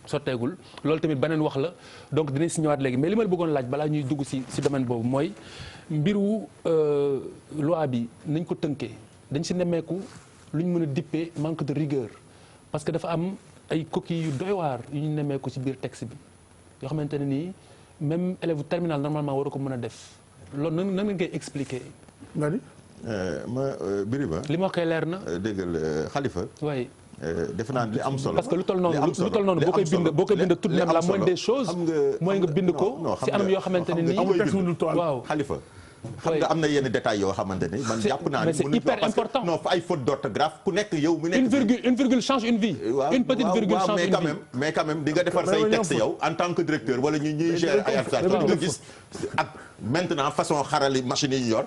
sotteegul loolu tamit beneen wax la donc dinañ si ñëwaat léegi mais li ma la bëggoon laaj balaa ñuy dugg si domaine boobu mooy mbiru loi bi nañ ko tënkee dañ si nemmeeku lu ñu mën a dippee manque de rigueur parce que dafa am ay coquilles yu doy waar yu ñu nemmeeku ci biir texte bi yoo xamante ne nii même élève terminal normalement waru ko mën a def loolu nan nga koy expliquer. nga ni. Birima. li ma koy leer na. déggal Khalifa. oui. defe naa li am solo. parce que lu toll noonu boo koy bind tout de même la moindre des choses. mooy nga bind ko ci anam yoo xamante ne nii. waaw Khalifa. xam nga am na yenn détails yoo xamante ni man jàpp naa ni c'est hyper important non fa ay faute d'orthographe ku nekk yow mu nekk une virgule change une vie. une petite virgule change une vie. mais quand même di nga defar say texte yow en tant que directeur wala ñuy gérer ay administration di nga gis ak maintenant façon xarali machine yi ñu yor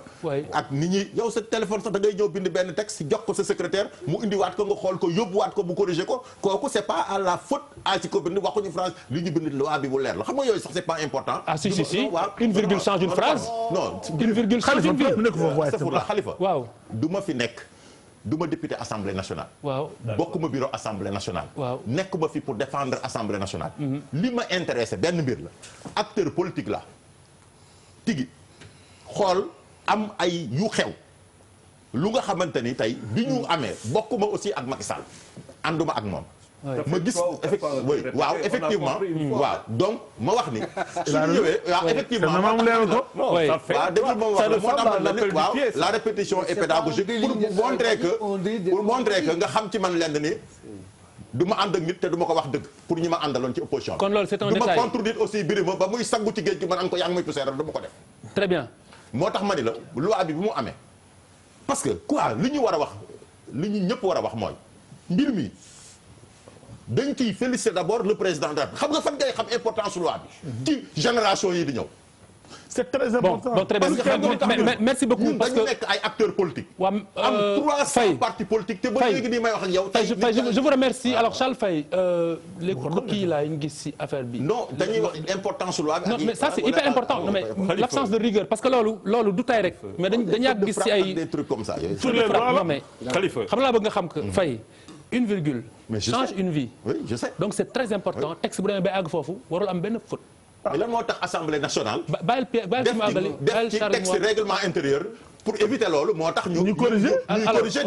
ak nit ñi yow sa téléphone sax da ngay ñëw bind benn texte jox ko sa secrétaire mu indiwaat ko nga xool ko yóbbuwaat ko bu corriger ko kooku c'est pas à la faute à ci ko bind waxuñu phrase li ñu bind loi bi bu leer la xam nga yooyu sax c'est pas important. ah si une virgule change une phrase. non une virgule change une vie. Khalifa waaw du ma fi nekk du ma député assemblée nationale. waaw bokkuma bureau assemblée nationale. waaw nekkuma fi pour défendre assemblée nationale. li ma intéressé benn mbir la acteur politique la tigi xool am ay yu xew lu nga xamante ni tey bi ñu amee bokkuma aussi ak Macky Sall ànduma ak moom. ma gis effectivement waaw donc ma wax ni. su ñu ñëwee waaw effectivement waaw dégg moo tax la ne waaw la répétition est pédagogique pour montrer que nga xam ci man lenn ni du ma ànd ak nit te du ma ko wax dëgg pour ñi ma àndaloon ci opposition bi. kon loolu c'est un détail du ma contre nit aussi Birima ba muy sangu ci géej gi man an ko yaa ngi muy poussé du ma ko def. très bien. moo tax ma ni la loi bi bu mu amee parce que quoi li ñu war a wax li ñu ñëpp war a wax mooy mbir mi. dañ ciy féliciter d'abord le président de la République xam nga fan ngay xam importance loi bi. ci génération yi di ñëw. c'est très important. bon très bien merci beaucoup parce que dañu nekk ay acteurs politiques. am 300 partis politiques te ba léegi nii may wax ak yow. je vous remercie alors Charles Faye les coquilles là yi ñu gis ci affaire bi. non dañuy wax importance loi bi. non mais ça c'est hyper important non mais l'absence de rigueur parce que loolu du tay rek. mais dañ yàgg gis ci ay des trucs comme ça. sur les lois non mais xam laa bëgg nga xam que Faye une virgule. change une vie. oui je sais. donc c'est très important texte bu demee ba àgg foofu warul am benn faute. mais lan moo tax assemblée nationale. bàyyil def ci texte règlement intérieur pour éviter loolu moo tax ñu corriger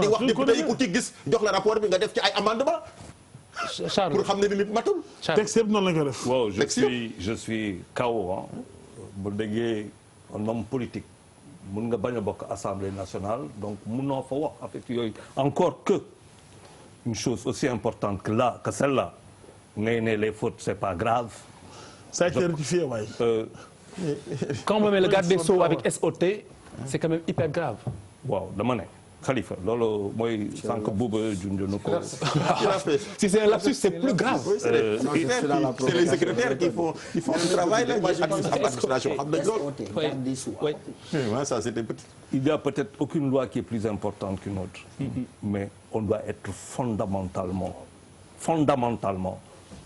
di wax député yi ku ci gis jox la rapport bi nga def ci ay amendement Charles pour xam ne nit matul. texte yëpp noonu la ko def. waaw je suis KO bu déggee un homme politique mun nga bañ a bokk assemblée nationale donc munoo fa wax avec yooyu encore que une chose aussi importante que celle-là ngay ne les fautes c'est pas grave. ça a été rectifié waaye. quand on met le garde des Sceaux avec SOT c'est quand même hyper grave. waaw dama ne Khalifa loolu mooy sànq Bouba junjoon ko. si c'est un lapsus c'est plus grave. c'est les secrétaires qui font le travail là. administration xam nañ loolu. ça c'était petit. Il y a peut-être aucune loi qui est plus importante qu'une autre. Mais on doit être fondamentalement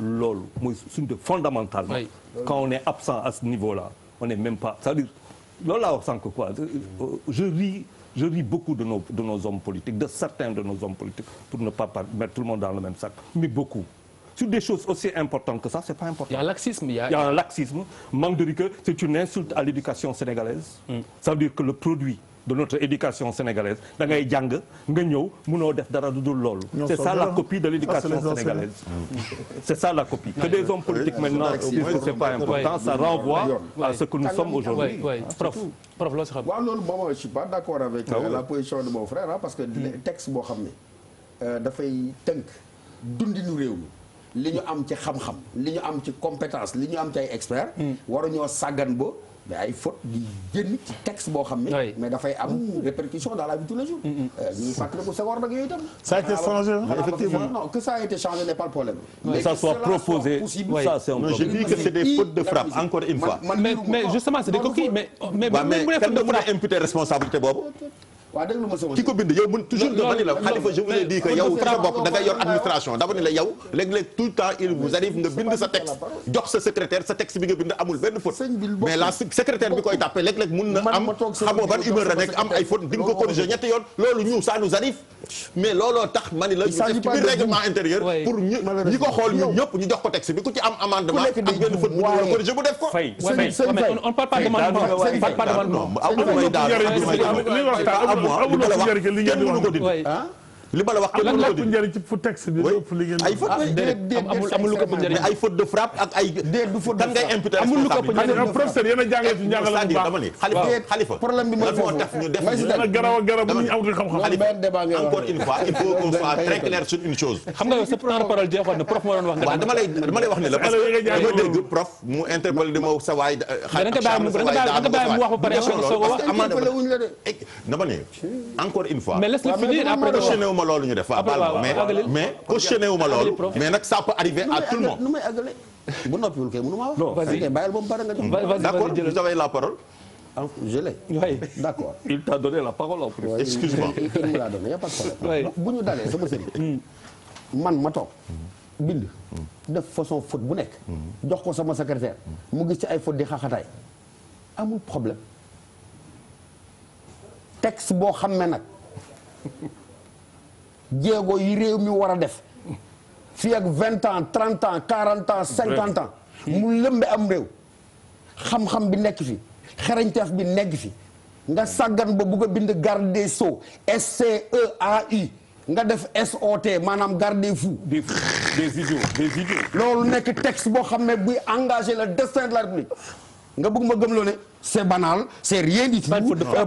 loolu mooy suñu de fondamentalement. quand on est absent à ce niveau-là on n'est même pas c'est-à-dire loolu laa wax sànq quoi je ris beaucoup de nos hommes politiques de certains de nos hommes politiques pour ne pas mettre tout le monde dans le même sac mais beaucoup sur des choses aussi importantes que ça, c'est pas important. Il y a un laxisme, Il y a un laxisme, manque de rigueur, c'est une insulte à l'éducation sénégalaise. Ça veut dire que le produit de notre éducation sénégalaise da ngay jàng nga ñëw mënoo def dara du dul loolu. C'est ça la copie de l'éducation sénégalaise. C'est ça la copie. Que des hommes politiques maintenant disent que c'est pas important, ça renvoie à ce que nous sommes aujourd'hui. Prof loo si xam. waaw loolu moom je suis pas d'accord avec la position de mon frère parce que texte boo xam ne dafay tënk dundinu réew mi li ñu am ci xam-xam li ñu am ci compétence li ñu am ci ay experts waruñoo sàggan ba mais ay faute di génn ci texte boo xam ne mais dafay am répercussion dans la vie de tous les jours ñuy fàttaliku Senghor nag yooyu itam ça a été changé effectivement non que ça a été changé n'est pas le problème mais ça soit proposé ça c'est un problème. Je dis que c'est des fautes de frappe encore une fois. mais justement c'est des coquilles mais kan nga mën a imputer responsabilité boobu. waaw déglu ma sama ki ko bind yow mën toujours dama ni la Khalifa je vous ai dit que yow sa bopp da nga yor administration dama ni la yow léeg-léeg tout le temps il vous arrive nga bind sa texte jox sa secrétaire sa texte bi nga bind amul benn faute mais la secrétaire bi koy tàppee léeg-léeg mun na am xamoo ban humeur la nekk am ay faute di nga ko corriger ñetti yoon loolu ñu ça nous arrive mais looloo tax ma ni la ñu def ci biir règlement intérieur pour ñu ñi ko xool ñun ñëpp ñu jox ko texte bi ku ci am amendement am benn faute bu ñu corriger bu def ko on parle pas li ma la wax lan la njëriñ ci fu texte bi lépp li ngeen ay faute amul lu ko njëriñ ay faute de frappe ak ay kan ngay imputer amul lu ko njëriñ professeur yéen a jàngale ci njàngale bu baax dama ni Khalifa problème bi mooy moo tax ñu def garab bu ñu amatul xam-xam encore une fois il faut qu'on soit très clair sur une chose xam nga sa temps de parole jeexoon na prof moo doon wax nga waaw dama lay wax ni la parce que dama dégg prof mu interpellé di ma sa waay da nga bàyyi mu wax ba pare dama ne encore une fois mais laisse-le finir après ma loolu ñu def mais cautionné wu ma loolu mais nag ça peut arriver à tout le monde. nu may àggale bu noppiwul kay mënu maa wax. non vas-y bàyyil ba mu pare nga jox. d'accord vous avez la parole. je l'ai. d'accord. Il t'a donné la parole en plus. Excuse-moi. il me l'a donné y a pas de problème. bu ñu dalee sama sëriñ. man ma toog bind. def façon faute bu nekk. jox ko sama secrétaire. mu gis ci ay faute di xaxataay. amul problème. texte boo xam ne nag. jéego yi réew mi war a def fii ak 20 ans 30 ans 40 ans 50 ans mu lëmbe am réew xam-xam bi nekk fi xarañteef bi nekk fi nga sàggan ba bugg a bind garde des sceaux SCEAU nga def SOT maanaam garde des fous des idiots loolu nekk texte boo xam ne buy engager le destin de la République nga bëgg ma gëmloo ne c'est banal c'est rien du tout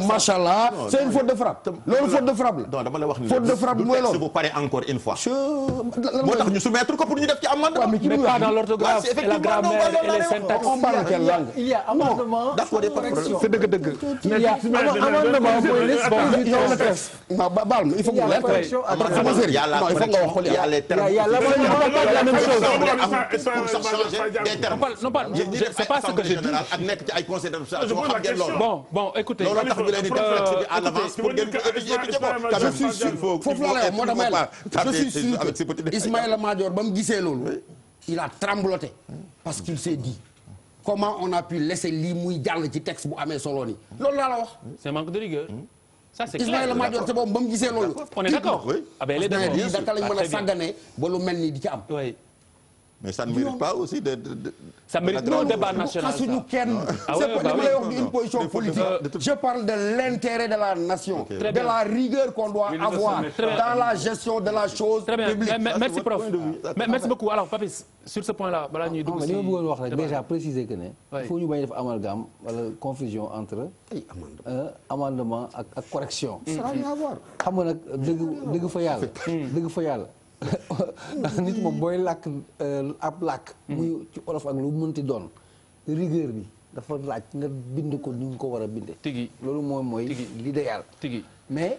machallah c'est une faute de frappe loolu faute de frappe la non dama la wax ni faute de frappe mooy loolu bu pare encore une fois moo tax ñu soumettre ko pour ñu def ci amendement mais pas dans l'orthographe et la grammaire et les syntaxes on parle quelle langue il y a amendement d'accord c'est dëgg il y a amendement non baal ma il faut que mu leer il y a la correction il y a les termes il y a la même chose pour ça changer des termes non pas c'est pas ce que je dis ak nekk ci ay conseils d'administration xam ngeen loolu bon écoutez loolu tax ñu leen di def flexible à l'avance pour ngeen ko étudier ko je suis sûr foofu la lay moo tax may la je suis sûr que Ismaïla Madior ba mu gisee loolu il a trembloté parce qu'il s'est dit comment on a pu laisser lii muy jàll ci texte bu amee solo ni loolu laa la wax c'est manque de rigueur ça c'est clair Ismaïla Madior te boobu ba mu gisee loolu on est d'accord ah ben les d'accord lii daka lañ mën a sàgganee ba lu mel ni di ci am mais ça ne mérite pas aussi de ça mérite non débat national xasuñu kenn c'est pas dama lay wax d'une position politique je parle de l'intérêt de la nation de la rigueur qu'on doit avoir dans la gestion de la chose publique. Merci prof merci beaucoup alors Papis sur ce point là balaa ñuy dugg li ma bëggoon wax rek déjà préciser que ne il faut ñu bañ def amalgame wala confusion entre amendement ak correction ça n'a rien à voir xam nga nag dëgg fa yàlla nit moom booy làkk ab làkk muy ci olof ak lu mënti doon rigueur bi dafa laaj nga bind ko ni nga ko war a binde tigi loolu moom mooy l'idéal tigi mais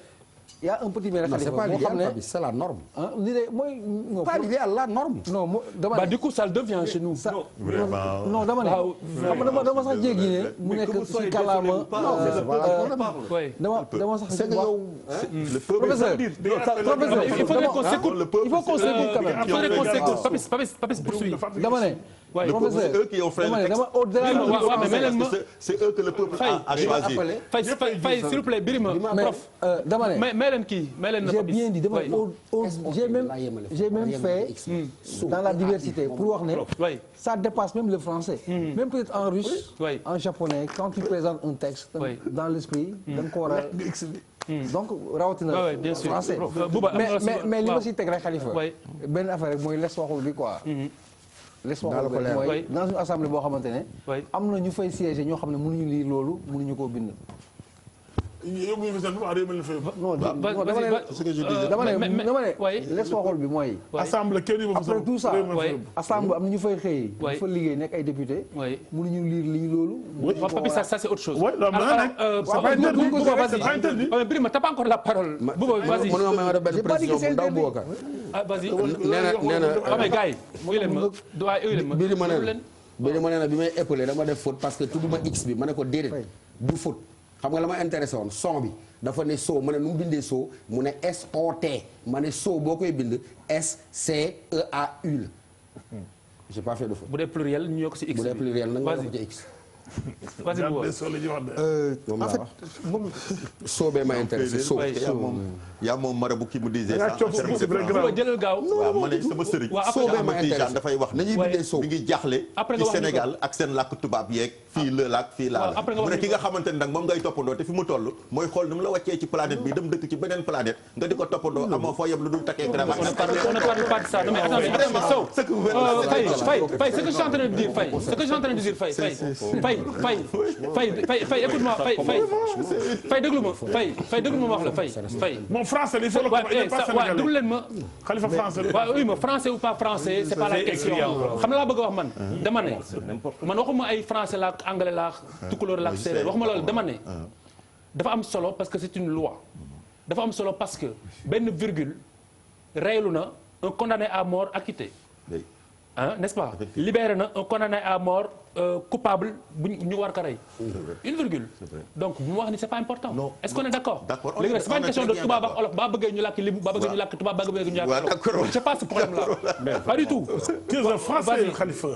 y a un petit mérite c'est pas l'idéal c'est la norme l'idée mooy pas l'idéal la norme non moo dama bah du coup ça devient chez nous non dama ne xam nga dama sax jéggi ne mu nekk ci kàllaama dama sax c'est que yow professeur il faut qu'on s'écoute quand même il faudrait qu'on s'écoute Papis poursuit dama ne Ouais. Le peuple, c'est eux qui ont fait le texte. au-delà C'est eux que le peuple a choisi. Faye s'il vous plaît Birima prof dama ne may leen kii may leen j'ai bien dit dama j'ai même fait dans la diversité pour wax ne ça dépasse même le français même peut-être en russe en japonais quand tu présentes un texte dans l'esprit da nga ko war a donc rawatina bien sûr français mais li ma si teg rek Khalifa benn affaire rek mooy les waxul bi quoi les waxul bi mooy dans une assemblée boo xamante ne am na ñu fay siéger ñoo xam ne mënuñu lire loolu mënuñu koo bind non dama ne les waxul bi mooy assemblée kenn après tout ça assemblée am na ñu fay xëy ñu fa liggéey nekk ay député mënuñu lire lii loolu Papi ça c'est autre chose Birima t'as pas encore la parole Bouba vas-y ma def benn précision bu ndaw booka vas-y nee na gars yi uy leen ma Birima nee na bi may épaulé dama def faute parce que tudduma x bi ma ne ko déedéet du faute xam nga la ma intéressé woon son bi dafa ne soo ma ne nu mu bindee soo mu ne SOT ma ne soo boo koy bind SCEAU la j'ai pas fait de faute. bu dee pluriel ñu yokk ci x bu dee pluriel nag nga yokk ci x. vas-y en fait moom soobee ma intéressé soo. yaa moom marabu ki mu disait ça. jëlal gaaw. waaw ma ne sama sëriñ. soobee ma intéressé dafay wax nañuy bindee soo. mi ngi jaaxle ci Sénégal ak seen làkk tubaab yeeg fii la ak fii laa la mu ne ki nga xamante ne nag moom ngay toppandoo te fi mu toll mooy xool ni mu la wàccee ci planète bi dem dëkk ci beneen planète nga di ko toppandoo amoo foo yem lu dul takkee grave on ne parle pas de ça mais attention Faye ce que je suis en train de dire Faye ce que je suis en train de dire Faye écoute-moi Faye déglu ma Faye déglu ma wax la Faye mon français il faut le waaw déglu leen ma Khalifa français waaw oui ma français ou pas français c'est pas la question xam na laa bëgg a wax man dama ne man waxuma ay français la ak anglais la ak tukulóor la ak séeréer waxuma loolu dama ne dafa am solo parce que c'est une loi dafa am solo parce que benn virgule reylu na un condamné à mort acquitté ah n'est-ce pas libéré na un condamné à mort coupable bu ñu war ko rey une virgule donc bu ma wax ni c'est pas important est-ce qu'on est d'accord léegi nag c'est pas une question de tubaab ak olof baa bëggee ñu làkk libu baa bëggee ñu làkk tubaab baa bëggee ñu làkk olof c'est pas ce problème là pas du tout tu es un français Khalifa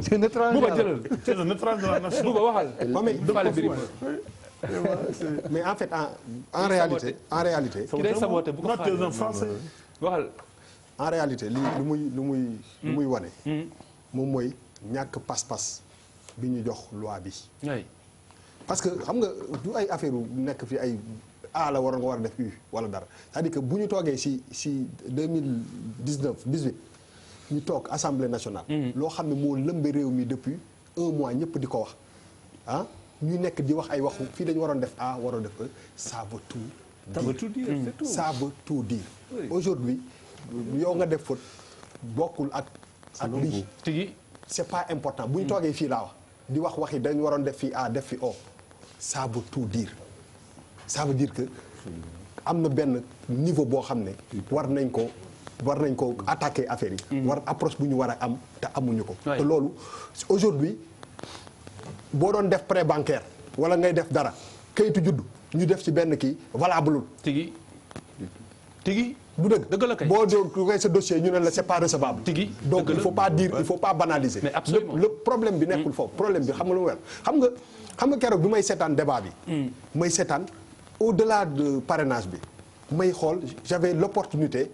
c'est un étranger Bouba jëlal tu es un étranger de la nation Bouba waxal mais en fait en réalité ki day saboté bu ko tu es un français waxal en réalité li lu muy wane moom mooy ñàkk pas-pas bi ñu jox loi bi parce que xam nga du ay affaire nekk fi ay la waroon nga war a def wala dara c'est-à-dire que bu ñu toogee si 2018 ñu toog assemblée nationale loo xam ne moo lëmbe réew mi depuis un mois ñëpp di ko wax ñu nekk di wax ay waxu fii dañu waroon def waroon def ça veut tout dire ça veut tout dire aujourd'hui yow nga def faute bokkul ak lii tigi c'est pas important bu ñu toogee fii laa wax di wax waxi dañu waroon def fii def fi ça veut tout dire ça veut dire que am na benn niveau boo xam ne war nañ ko attaquer affaire yi war approche bu ñu war a am te amuñu ko te loolu aujourd'hui boo doon def prêt bancaire wala ngay def dara kayitu juddu ñu def ci benn kii valable tigi du dëgg la kay boo koy sa dossier ñu ne la c'est pas recevable donc il faut pas banaliser mais absolument le problème bi nekkul foofu problème bi xam nga lu mu wel xam nga keroog bi may seetaan débat bi may seetaan au-delà de parrainage bi may xool j'avais l'opportunité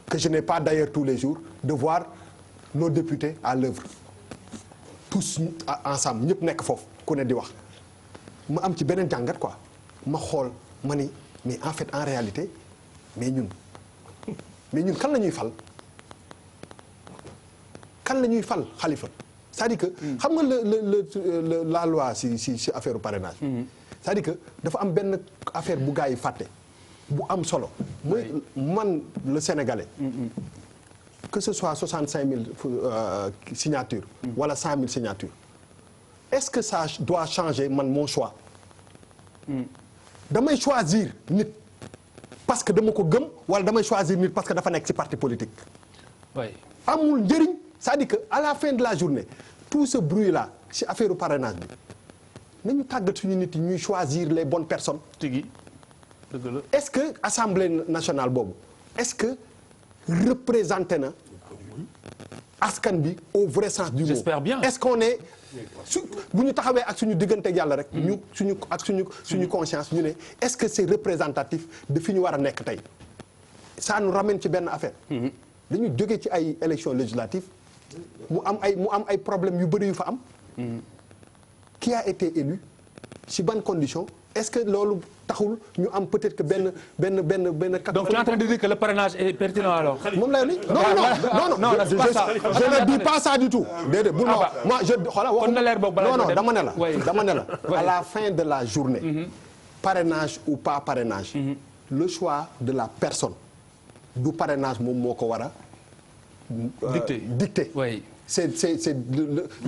que je n'ai pas d'ailleurs tous les jours de voir nos députés à l'œuvre tous ensemble ñëpp nekk foofu ku ne di wax ma am ci beneen jàngat quoi ma xool ma ni mais en fait en réalité mais ñun kan la ñuy fal Khalifa c'est-à-dire que xam nga la loi si affaire parrainage c'est-à-dire que dafa am benn affaire bu gars yi fàtte bu am solo mooy man le Sénégalais que ce soit 65 000 signatures wala 100 000 signatures est-ce que ça doit changer man mon choix damay choisir nit parce que dama ko gëm wala damay choisir nit parce que dafa nekk ci parti politique amul njëriñ c'est-à-dire que à la fin de la journée tout ce bruit là ci affaire u parrainage bi nañu tàggat suñu nit yi ñuy choisir les bonnes personnes tigi dëgg la est-ce que assemblée nationale boobu est-ce que représenté na askan bi au vrai sens du mot. J'espère bien. Est-ce qu'on est bu ñu taxawee ak suñu diggante ak yàlla rek. ñu suñu conscience ñu ne est-ce que c'est représentatif de fi ñu war a nekk tey. Ça nous ramène ci benn affaire. dañu jóge ci ay élections législatives mu am ay problèmes yu bëri yu fa am. Qui a été élu ci bonnes conditions est-ce que loolu taxul ñu am peut-être que benn. Donc tu es en train de dire que le parrainage est pertinent alors. moom lay ni non je ne dis pas ça du tout. déedéet bul ma moi je xoolal waxuma dama ne la à la fin de la journée. parrainage ou pas parrainage. le choix de la personne du parrainage moom moo ko war a. dicter. Oui. C'est le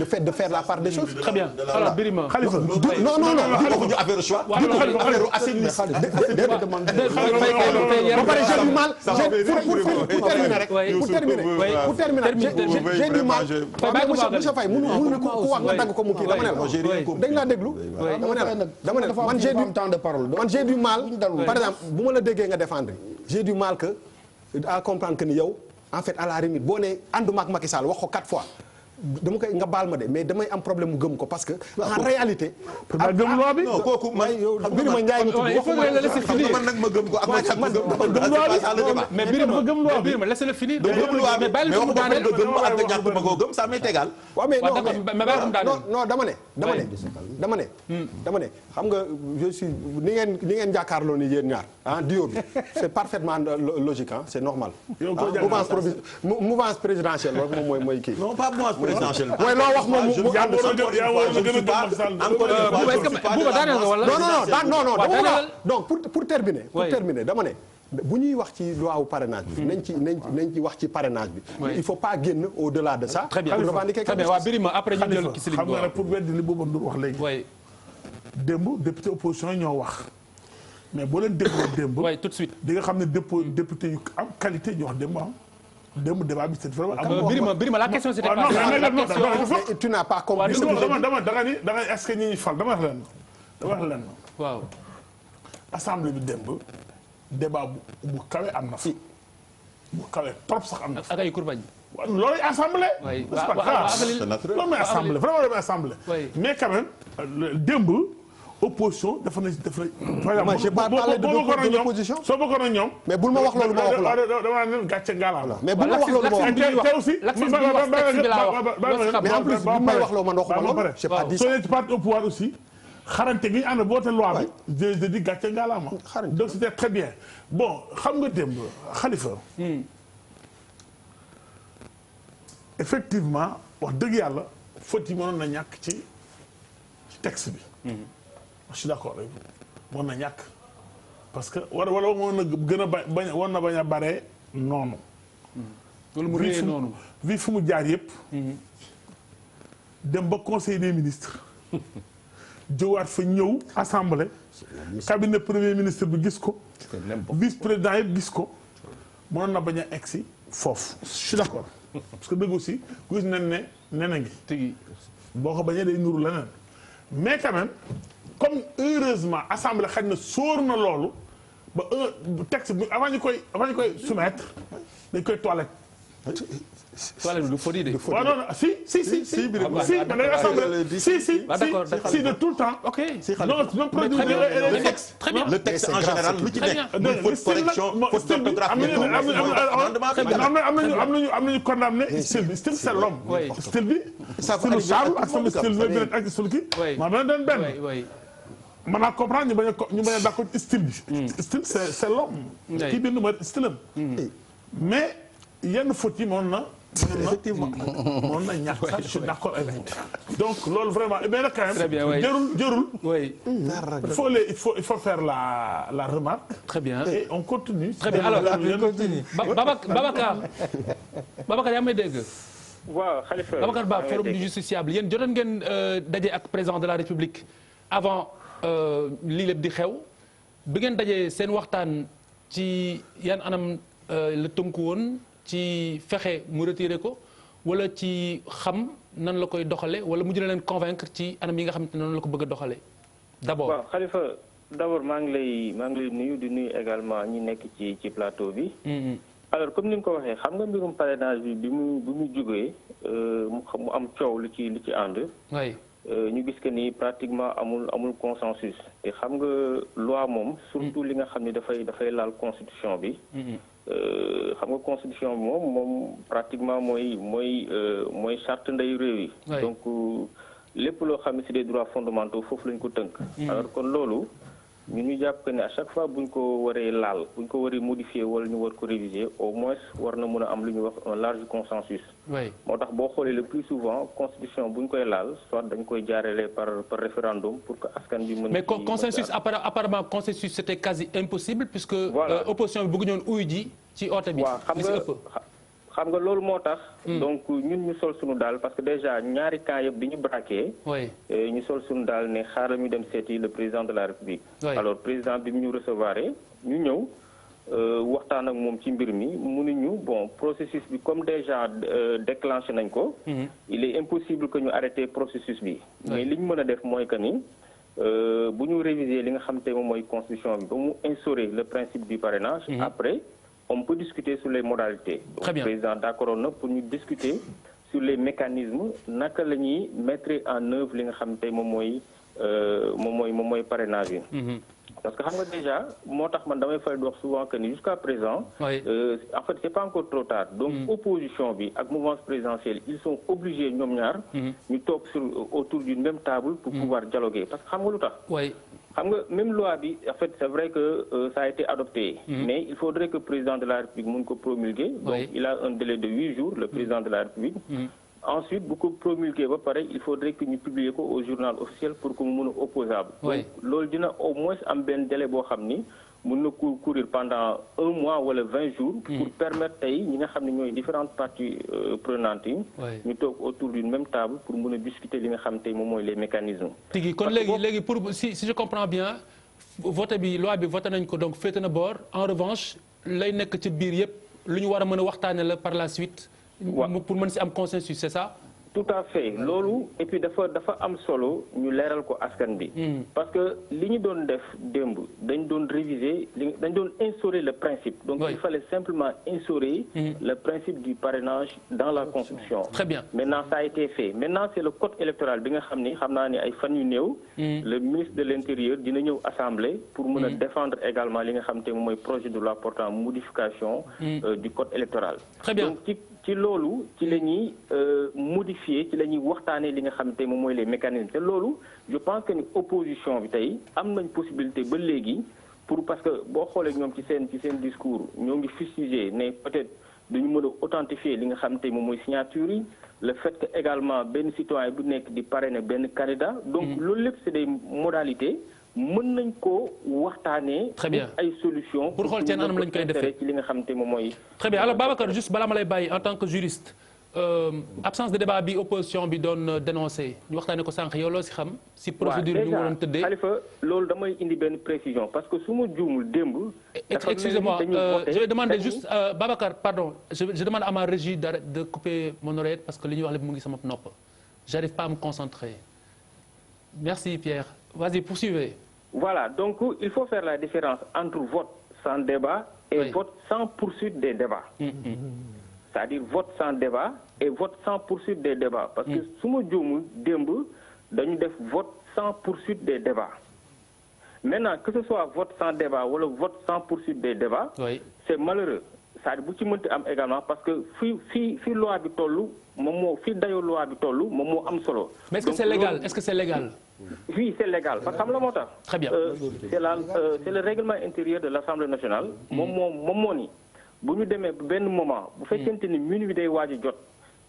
fait de faire la part des choses. Très bien. Alors Birima. Khalifa. non waxuñu affaire choix. affaire assainissement. ba pare j'ai du mal pour terminer rek. pour terminer j'ai du mal. monsieur Faye mënu ku wax nga dagg ko mu kii dama ne la. dañ laa déglu. dama ne la man j'ai du mal par exemple bu ma la déggee nga défendre j'ai du mal que à comprendre que ni yow. En fait à la limite boo nee ànduma ak Macky Sall wax ko 4 fois dama koy nga baal ma de mais damay am problème mu gëm ko parce que en réalité. gëm loi bi non kooku man Birima Ndiaye nga tudd waxuma man nag ma gëm ko ak ma ñàkk ma gëm ko. gëm loi bi mais Birima laissez-le finir. mais gëm loi bi mais wax nga gëm ko ak nga ñàkk ma koo gëm ça m'est égal. waaw mais non dama ne xam nga je suis ni ngeen jàkkaarloo ni yéen ñaar ah duo bi c'est parfaitement logique ah c'est normal. mouvance présidentielle loolu moom mooy kii. non pas mouvance présidentielle. mooy loo wax moom mu ànd non donc pour terminer. dama ne bu ñuy wax ci loi wu parrainage bi. nañ ci wax ci parrainage bi. il faut pas génn au-delà de ça. très bien waa Birima après ñu jël ci xam nga nag pour weddi li Bouba Ndour wax léegi. démb député opposition yi ñoo wax mais boo leen dégloo démb. tout de suite di nga xam ne député yu am qualité ñu wax démb am. démb débat bi c'est vraiment. Birima la question c'était pas mais tu n'as pas compris. dama da nga ni est-ce que ñi fal dama wax leen waaw. assemblée bi démb débat bu kawe am na fi. bu kawe trop sax am na fi. ak ay kurbañ. loolu assemblée. c'est naturel. loolu mooy assemblée vraiment loolu mooy assemblée. mais quand même démb opposition dafa na. moi j'ai pas parlé de l'opposition. soo bokkoon ak ñoom. mais bul ma wax loolu ma waxu la. dama ne gàcce ngalaama. mais bul ma wax loolu ma waxu la. te aussi. mais en plus bi may wax loolu man waxuma loolu. j'ai pas dit ça. soo nekk parti au pouvoir aussi. xarante gi ñu ànd boote loi bi. je dis gàcce ngalaama. donc c'était très bien. bon xam nga démb Khalifa. effectivement wax dëgg yàlla faute yi mënoon na ñàkk ci texte bi. je suis d'accord avec vous mën na ñàkk parce que wala mën na gën a bañ war na bañ a bare noonu. wala mu réyee noonu. vi fu mu jaar yëpp. dem ba conseil des ministres. jógaat fa ñëw assemblée. cabinet premier ministre bi gis ko. vice président yëpp gis ko. mënoon na bañ a egsi foofu. je suis d'accord parce que dëgg aussi gis nañ ne nena ngi. tigi boo ko bañee day nuru leneen mais quand même comme heureusement assemblée xaj na sóor na loolu ba texte bi avant ñu koy soumettre dañ koy toilette. toilette du fodi de. waaw non si man day assemblée si de tout le temps. ok non produit très bien le texte en général lu ci nekk. muy faute correction faute d'orthographe. am nañu condamné style bi style c'est l'homme. style bi. style Charles ak sama style bi ak style kii. maa doon benn. mën naa comprendre ñu bañ a d'accord style bi. style c'est l'homme. kii bind mooy style am. mais yenn fautes yi moom na. effectivement moom na ñàkk sax je suis d'accord avec vous. donc loolu vraiment mais nag quand même. jërul. oui. il faut faire la remarque. très bien et on continue. très bien alors Babacar yaa may dégg. waaw Khalifa Babacar Ba forum du justiciable yéen jotoon ngeen daje ak président de la République avant lii lépp di xew bi ngeen dajee seen waxtaan ci yan anam la tënku woon ci fexe mu retiré ko wala ci xam nan la koy doxale wala mujj na leen convaincre ci anam yi nga xam te noonu la ko bëgg a doxale d'abord. waaw Khalifa d'abord maa ngi lay nuyu di nuyu également ñi nekk ci plateau bi. alors comme ni nga ko waxee xam nga mbirum parrainage bi mu jógee mu am coow lu ci ànd. oui. ñu gis que ni pratiquement amul consensus te xam nga loi moom. surtout li nga xam ni dafay laal constitution bi. xam nga constitution bi moom pratiquement mooy charte ndeyu réew yi. donc lépp loo xam ne c'est des droits fondamentaux foofu lañ ko tënk. alors kon loolu. ñu jàpp que ne à chaque fois bu ñu ko waree laal bu ñu ko waree modifier wala ñu war ko réviser au moins war na mën a am lu ñuy wax un large consensus. oui moo tax boo xoolee le plus souvent constitution bu ñu koy laal soit dañ koy jaarale par référendum pour que askan bi mën. mais consensus apparemment consensus c'était quasi impossible puisque. voilà opposition bi bëgg ñoon uyu ji ci oote bi. waaw xam nga loolu moo tax. donc ñun ñu sol suñu daal parce que déjà ñaari camp yëpp bi ñu braqué. oui ñu sol suñu daal ne xaaral ñu dem seeti le président de la république. alors président bi mu ñu recevoir ñu ñëw waxtaan ak moom ci mbir mi mënuñu bon processus bi comme déjà déclenché nañ ko. il est impossible que ñu arrêté processus bi. mais li ñu mën a def mooy que ni bu ñu réviser li nga xam te moom mooy constitution bi ba mu instaurer le principe du parrainage. après. on peut discuter sur les modalités. Très bien. Le président d'accord na pour ñu discuter sur les mécanismes naka la ñuy mettre en œuvre li nga xam te moom mooy parrainage yi. parce que xam nga déjà moo tax man damay faral di wax souvent que ni jusqu'à présent. en fait c'est pas encore trop tard. donc opposition bi ak mouvance présidentielle ils sont obligés ñoom ñaar. ñu toog autour d'une même table. pour pouvoir dialoguer parce que xam nga lu tax. xam nga même loi bi en fait c'est vrai que ça a été adopté. mais il faudrait que le président de la République mun ko promulguer. donc il a un délai de 8 jours le président de la République. ensuite bu ko promulguer ba pare il faudrait que ñu publier ko au journal officiel pour que mu mun a opposable. donc loolu dina au moins am benn délai boo xam ni mun na courir pendant 1 mois wala 20 jours. pour permettre tey ñi nga xam ne ñooy différentes parties prenantes yi. ñu toog autour d'une même table pour mun a discuter li nga xam tey moom mooy les mécanismes. tigi kon léegi pour si je comprends bien vote bi loi bi voté nañ ko donc féete na boor en revanche lay nekk ci biir yëpp lu ñu war a mën a waxtaane la par la suite. pour mën si am consensus c'est ça. tout à fait loolu et puis dafa am solo ñu leeral ko askan bi. parce que li ñu doon def démb dañ doon réviser dañ doon instaurer le principe. donc il fallait simplement instaurer le principe du parrainage dans la constitution. très bien maintenant ça a été fait maintenant c'est le code électoral bi nga xam naa ni ay fan yu néew. le ministre de l'intérieur dina ñëw assemblée pour mën a défendre également li nga xam te moom mooy projet de loi portant modification. du code électoral. très bien donc ci loolu ci la ñuy modifier ci la ñuy waxtaanee li nga xam te moom mooy les mécanismes te loolu je pense que ni opposition bi tey am nañ possibilité ba léegi pour parce que boo xoolee ñoom ci seen discours ñoo ngi fustiger ne peut-être dañu mën a authentifier li nga xam te moom mooy signature yi le fait que également benn citoyen bu nekk di parrainer benn candidat donc loolu lépp c'est des modalités mën nañ ko waxtaanee. très bien ay solutions. pour xool seen anam lañ koy defee ci li nga xam te moom mooy. très bien alors Babacar juste balaa ma lay bàyyi en tant que juriste absence de débat bi opposition bi doon dénoncé ñu waxtaanee ko sànq yow loo si xam. si procédure bi mu waroon tëddee Khalifa loolu damay indi benn précision parce que su ma juumul démb. excusez-moi je vais demander juste Babacar pardon je demande à ma régie de couper mon oreillette parce que li ñuy wax lépp mu ngi sama nopp j'arrive pas à me concentrer merci Pierre vas-y poursuivez. Voilà, donc il faut faire la différence entre vote sans débat et vote sans poursuite des débats. C'est-à-dire vote sans débat et vote sans poursuite des débats. Parce que su ma juumul démb dañu def vote sans poursuite des débats. Maintenant que ce soit vote sans débat wala vote sans poursuite des débats. C'est malheureux. C'est-à-dire bu ci mënti am également parce que fii loi bi tollu moom moo fii dayoo loi bi tollu moom moo am solo. Mais est-ce que c'est légal? Est-ce que c'est légal? Oui, c'est légal parce que xam la moo tax. Très bien. C'est le règlement intérieur de l'Assemblée nationale. moom moo ni bu ñu demee benn moment bu fekkente ni minuit day waaj a jot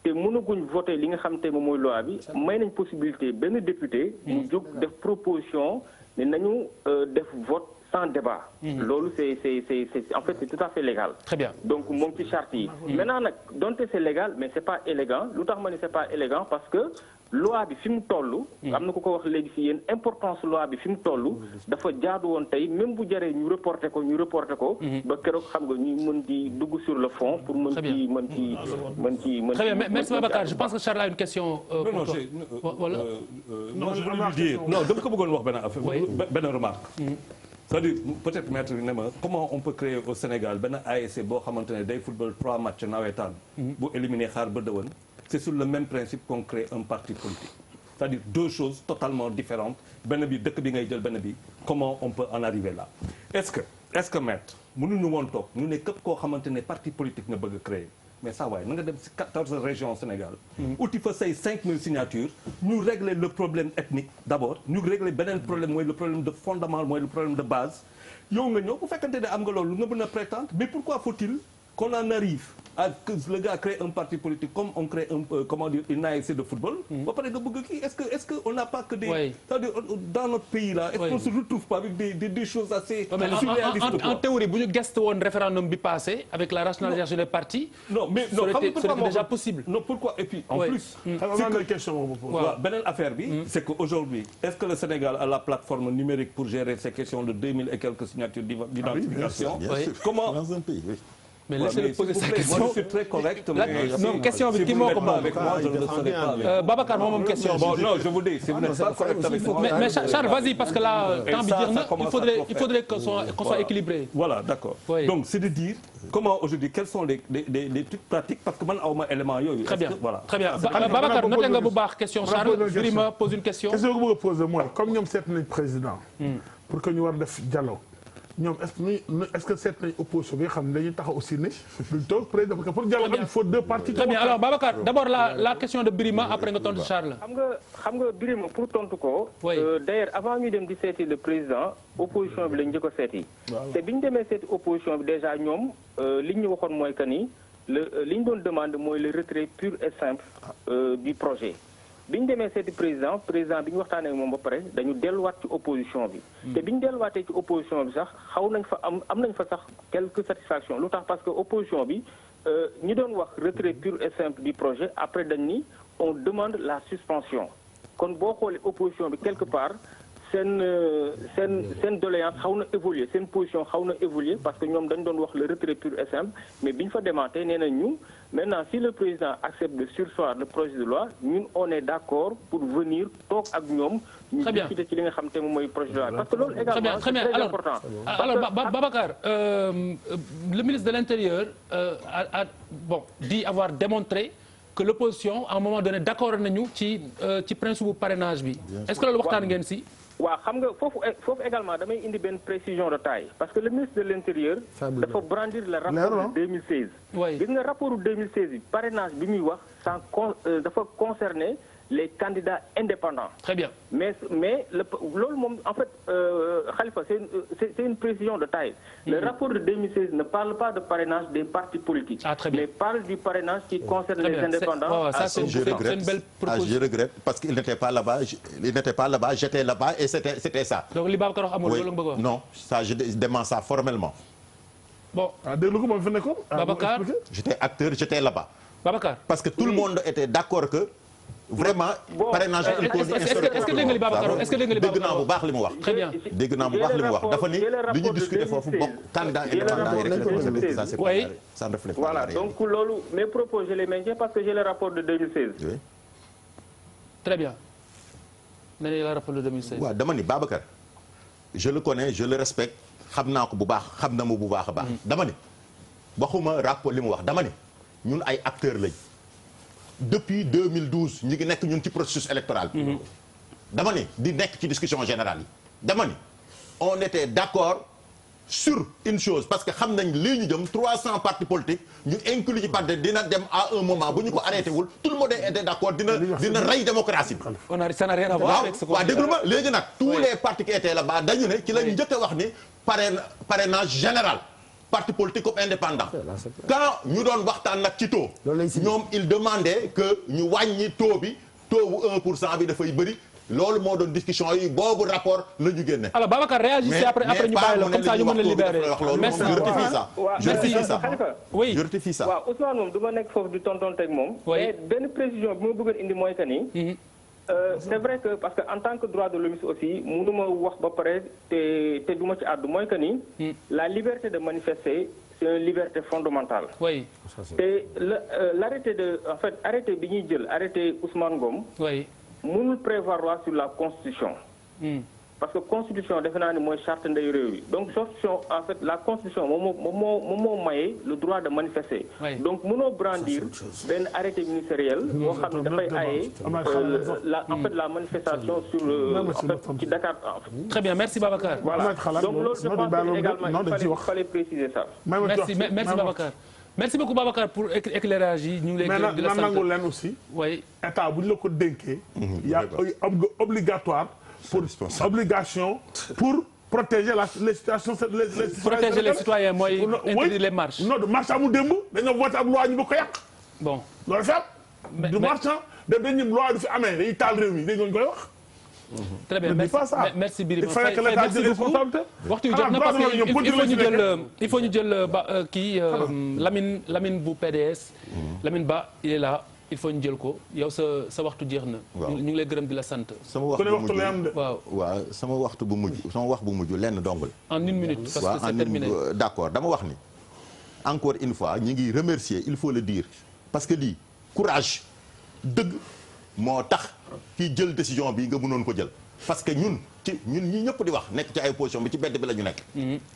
te mënaguñ voter li nga xam te moom mooy loi bi may nañ possibilité benn député mu jóg def proposition ne nañu def vote sans débat. loolu c'est en fait c'est tout à fait légal. Très bien. donc moom ci charte yi. maintenant nag donte c'est légal mais c'est pas élégant lu tax ma ne c'est pas élégant parce que loi bi fi mu toll. am na ku ko wax léegi si yéen importance loi bi fi mu toll. dafa jaadu woon tey même bu jaree ñu reporter ko. ba keroog xam nga ñu mën di dugg sur le fond. pour mën ci. Très bien merci Babacar je pense que Charles a une question. pour toi voilà. non je voulais lui dire non dama ko bëggoon wax benn affaire benn remarque. c'est-à-dire peut-être maître bi ne ma comment on peut créer au Sénégal benn ASC boo xamante ne day football 3 matchs nawetaan bu éliminer xaar ba dëwën c'est sur le même principe qu'on crée un parti politique c'est-à-dire deux choses totalement différentes benn bi dëkk bi ngay jël benn bi comment on peut en arriver là est-ce que maître mënuñu woon toog ñu ne képp koo xamante ne parti politique nga bëgg a créer mais ça waaye na nga dem ci 14 régions Sénégal uti fa say 5000 signatures ñu régler le problème ethnique d'abord ñu régler beneen problème mooy le problème de fondement mooy le problème de base yow nga ñëw bu fekkante ne am nga loolu nga mën a prétendre mais pourquoi faut-il qu'on en arrive à que le gars crée un parti politique comme on crée comment dire une ASC de football. ba pare nga bëgg kii est-ce que on n'a pas que des. Oui. c'est-à-dire dans notre pays là. est-ce qu'on se retrouve pas avec des choses assez. surréalistes en théorie bu ñu gëstu woon référendum bi passé avec la rationalisation des partis. non mais non ça aurait été déjà possible. non pourquoi et puis en plus. c'est que question waaw beneen affaire bi. c'est que aujourd'hui est-ce que le Sénégal a la plateforme numérique pour gérer ces questions de 2000 et quelques signatures d'identification. Bien sûr. Comment. Dans un pays, oui. mais laissez-le poser sa Moi, question. je suis très correct. non question bi kii moo ko moom. avec moi, je ne le serai pas. Babacar moom question. Bon, non, je vous dis, si vous n'êtes pas correct avec moi. mais Charles, vas-y parce que là temps bi jeex na commence il faudrait qu'on soit équilibré. Voilà, d'accord. Oui. Donc, c'est de dire comment aujourd'hui, quels sont les trucs pratiques parce que man awma élément yooyu. Très bien. Voilà. Très bien. Babacar noté nga bu baax question Charles. Birima pose une question. question que bëgg a poser mooy comme ñoom seet nañ président. pour que ñu war def dialogue. ñoom est-ce que seet nañ opposition bi nga xam ne dañuy taxaw aussi ne duñ toog président parce que pour dialogue il faut deux parties. Très bien alors Babacar d'abord la question de Birima après nga tontu Charles. xam nga Birima pour tontu ko. Oui. D'ailleurs avant ñu dem di seeti le président opposition bi lañ njëkk a seeti. te bi ñu demee seeti opposition bi déjà ñoom li ñu waxoon mooy que ni li ñu doon demande mooy le retrait pur et simple du projet. bi ñu demee seeti président bi ñu waxtaanee moom ba pare dañu delluwaat ci opposition bi. te bi ñu delluwaatee ci opposition bi sax xaw nañ fa am nañ fa sax quelques satisfactions lu tax parce que opposition bi ñi doon wax retrait pur et simple du projet après dañ ni on demande la suspension kon boo xoolee opposition bi quelque part seen doléance xaw na évoluer seen position xaw na évoluer parce que ñoom dañ doon wax le retrait pur et simple mais bi ñu fa demaatee nee nañ ñu maintenant si le président accepte de surseoir le projet de loi ñun on est d'accord pour venir toog ak ñoom. ñu discuter ci li nga xam te moom mooy projet de loi parce que loolu également c'est très important. alors Babacar le ministre de l'Intérieur a dit avoir démontré que l'opposition à un moment donné d'accord nañu ci principe bu parrainage bi. est-ce que loolu waxtaan ngeen si. waaw xam nga foofu également damay indi benn précision de taille parce que le ministre de l'Intérieur dafa brandir le rapport de 2016. oui gis nga rapport de 2016 bi parrainage bi muy wax dafa concerner les candidats indépendants. Très bien. Mais loolu moom en fait Khalifa c'est une précision de taille. Le rapport de 2016 ne parle pas de parrainage des partis politiques. Ah, très bien. Mais parle du parrainage qui concerne les indépendants. C'est une belle proposition. Je regrette parce qu'il n'était pas là-bas. J'étais là-bas et c'était ça. Donc li Babacar wax amul loolu nga bëgg a wax. Non, ça je dément ça formellement. Bon. déglu ko moom fi nekkoon. Babacar. J'étais acteur, j'étais là-bas. Babacar. Parce que tout le monde était d'accord que vraiment parrainage une cause historique. Est-ce que dégg nga li Babacar wax est-ce que dégg nga li Babacar dégg naa bu baax li mu wax. Très bien. dégg naa bu baax li mu wax dafa ni li ñu discuter foofu bokk candidat indépendant yi rek ça c'est oui. ça ne reflète pas Voilà, donc loolu mes propos je les maintiens parce que j'ai le rapport de 2016. Oui. Très bien. nee nañu la rapport de 2016. waaw dama ni Babacar je le connais je le respecte xam naa ko bu baax xam na ma bu baax a baax. dama ni waxuma rapport li mu wax dama ni ñun ay acteurs lañ. depuis 2012 ñu ngi nekk ñun ci processus électoral bi. dama ni di nekk ci discussion générale yi. dama ni on était d'accord sur une chose parce que xam nañ lii ñu jëm 300 partis politiques ñu inclus ci parti dina dem à un moment bu ñu ko arrêté wul tout le monde était d'accord dina rey démocratie bi. ça n'a rien à voir avec ce qu'on waaw déglu ma léegi nag tous les partis qui étaient là-bas dañu ne ci lañ njëkk a wax ni parrainage général. parti politique comme indépendant quand ñu doon waxtaan nag ci taux ñoom il demandait que ñu wàññi taux bi taux bu 1% bi dafay bëri loolu moo doon discussion yi boobu rapport la ñu génne. alors Babacar réagissez après ñu bàyyi la comme ça ñu mën la libérer. merci je rectifie ça. oui je rectifie ça. waaw Ousmane moom du ma nekk foofu di tontonteeg moom. mais benn précision bi ma bëggoon indi mooy que ni. c'est vrai que parce que en tant que droit de l'homme aussi mënuma wax ba pare te du ma ci àddu mooy que ni. la liberté de manifester c'est une liberté fondamentale. oui. te l'arrêté en fait arrêté bi ñuy jël arrêté Ousmane Ngom. oui. mënul prévaloir sur la constitution. parce que constitution defe naa ni mooy charte ndeyu réew yi donc constitution en fait la constitution moom moo maye le droit de manifester. donc mënoo brandir benn arrêté ministériel boo xam ne dafay aye la manifestation sur en fait ci Dakar. Très bien, merci Babacar. Voilà donc loolu je pense que également il fallait préciser ça. Merci Babacar. Merci beaucoup Babacar pour éclairage yi ñu ngi lay gërëm di la sant mais nangul leen aussi. oui état bu ñu la ko dénkee. y a obligatoire pour obligation pour protéger les situations protéger les citoyens mooy interdire les marches. non marche amul démb dañoo voté ab loi ñu ba ko yàq. bon loolu fi am. du marchand dañu loi du fi amee dañuy taal réew mi dañu koy wax. très bien merci Birima Faye merci beaucoup waxtu yu jot na parce que il faut ñu jël kii Lamine bu PDS. Lamine Ba il est là il faut ñu jël ko yow sa waxtu jeex na. ñu ngi lay gërëm di la sant. sama waxtu bu mujj sama wax bu mujj lenn dong la. en une minute parce que c'est terminé. d'accord dama wax ni encore une fois ñi ngi remercier il faut le dire parce que lii courage dëgg moo tax kii jël décision bi nga mënoon ko jël parce que ñun ñi ñëpp di wax nekk ci ay position bi ci bedd bi la ñu nekk.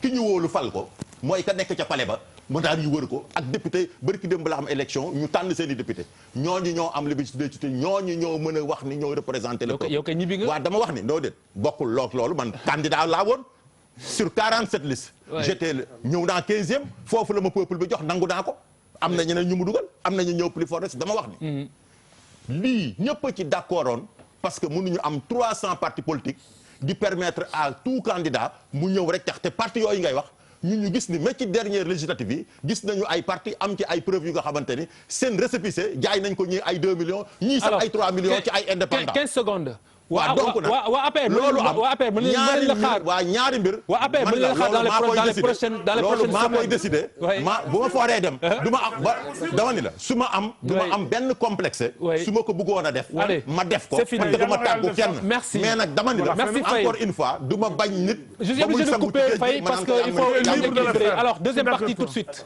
ki ñu wóolu fal ko mooy ka nekk ca palais ba mu daal yu wër ko ak député bari ki dem ba la am élection ñu tànn seen i député ñooñu ñoo am légitimité ñooñu ñoo mën a wax ni ñoo représenté le peuple. yow kay ñibbi nga waaw dama wax ni noo déet bokkul loolu man candidat laa woon sur 47 listes. j'étais ñëw naa 15e foofu la ma peuple bi jox nangu naa ko. am na ñeneen ñu mu dugal am na ñu ñëw plus fort dama wax ni. lii ñëpp ci d'accordoon parce que mënuñu am 300 partis politiques di permettre à tout candidat mu ñëw rek tax te parti yooyu ngay wax ñu gis ni mais ci dernière législative yi gis nañu ay parti am ci ay preuves yu nga xamante ni seen récépissé jaay nañ ko ñii ay 2 millions ñii sax ay 3 millions ci ay indépendants 15 secondes. waaw donc nag waa APR loolu am waa APR mën nañu la xaar ñaari mbir waa APR mën nañu la xaar dans les prochaines loolu maa koy décider bu ma fooree dem du ma am ba dama ni la su ma am du ma am benn complexe su ma ko bëggoon a def ma def ko parce que du ma tàggu kenn mais nag dama ni la encore une fois du ma bañ nit je suis obligé de couper Faye parce que il faut équilibrer alors deuxième partie tout de suite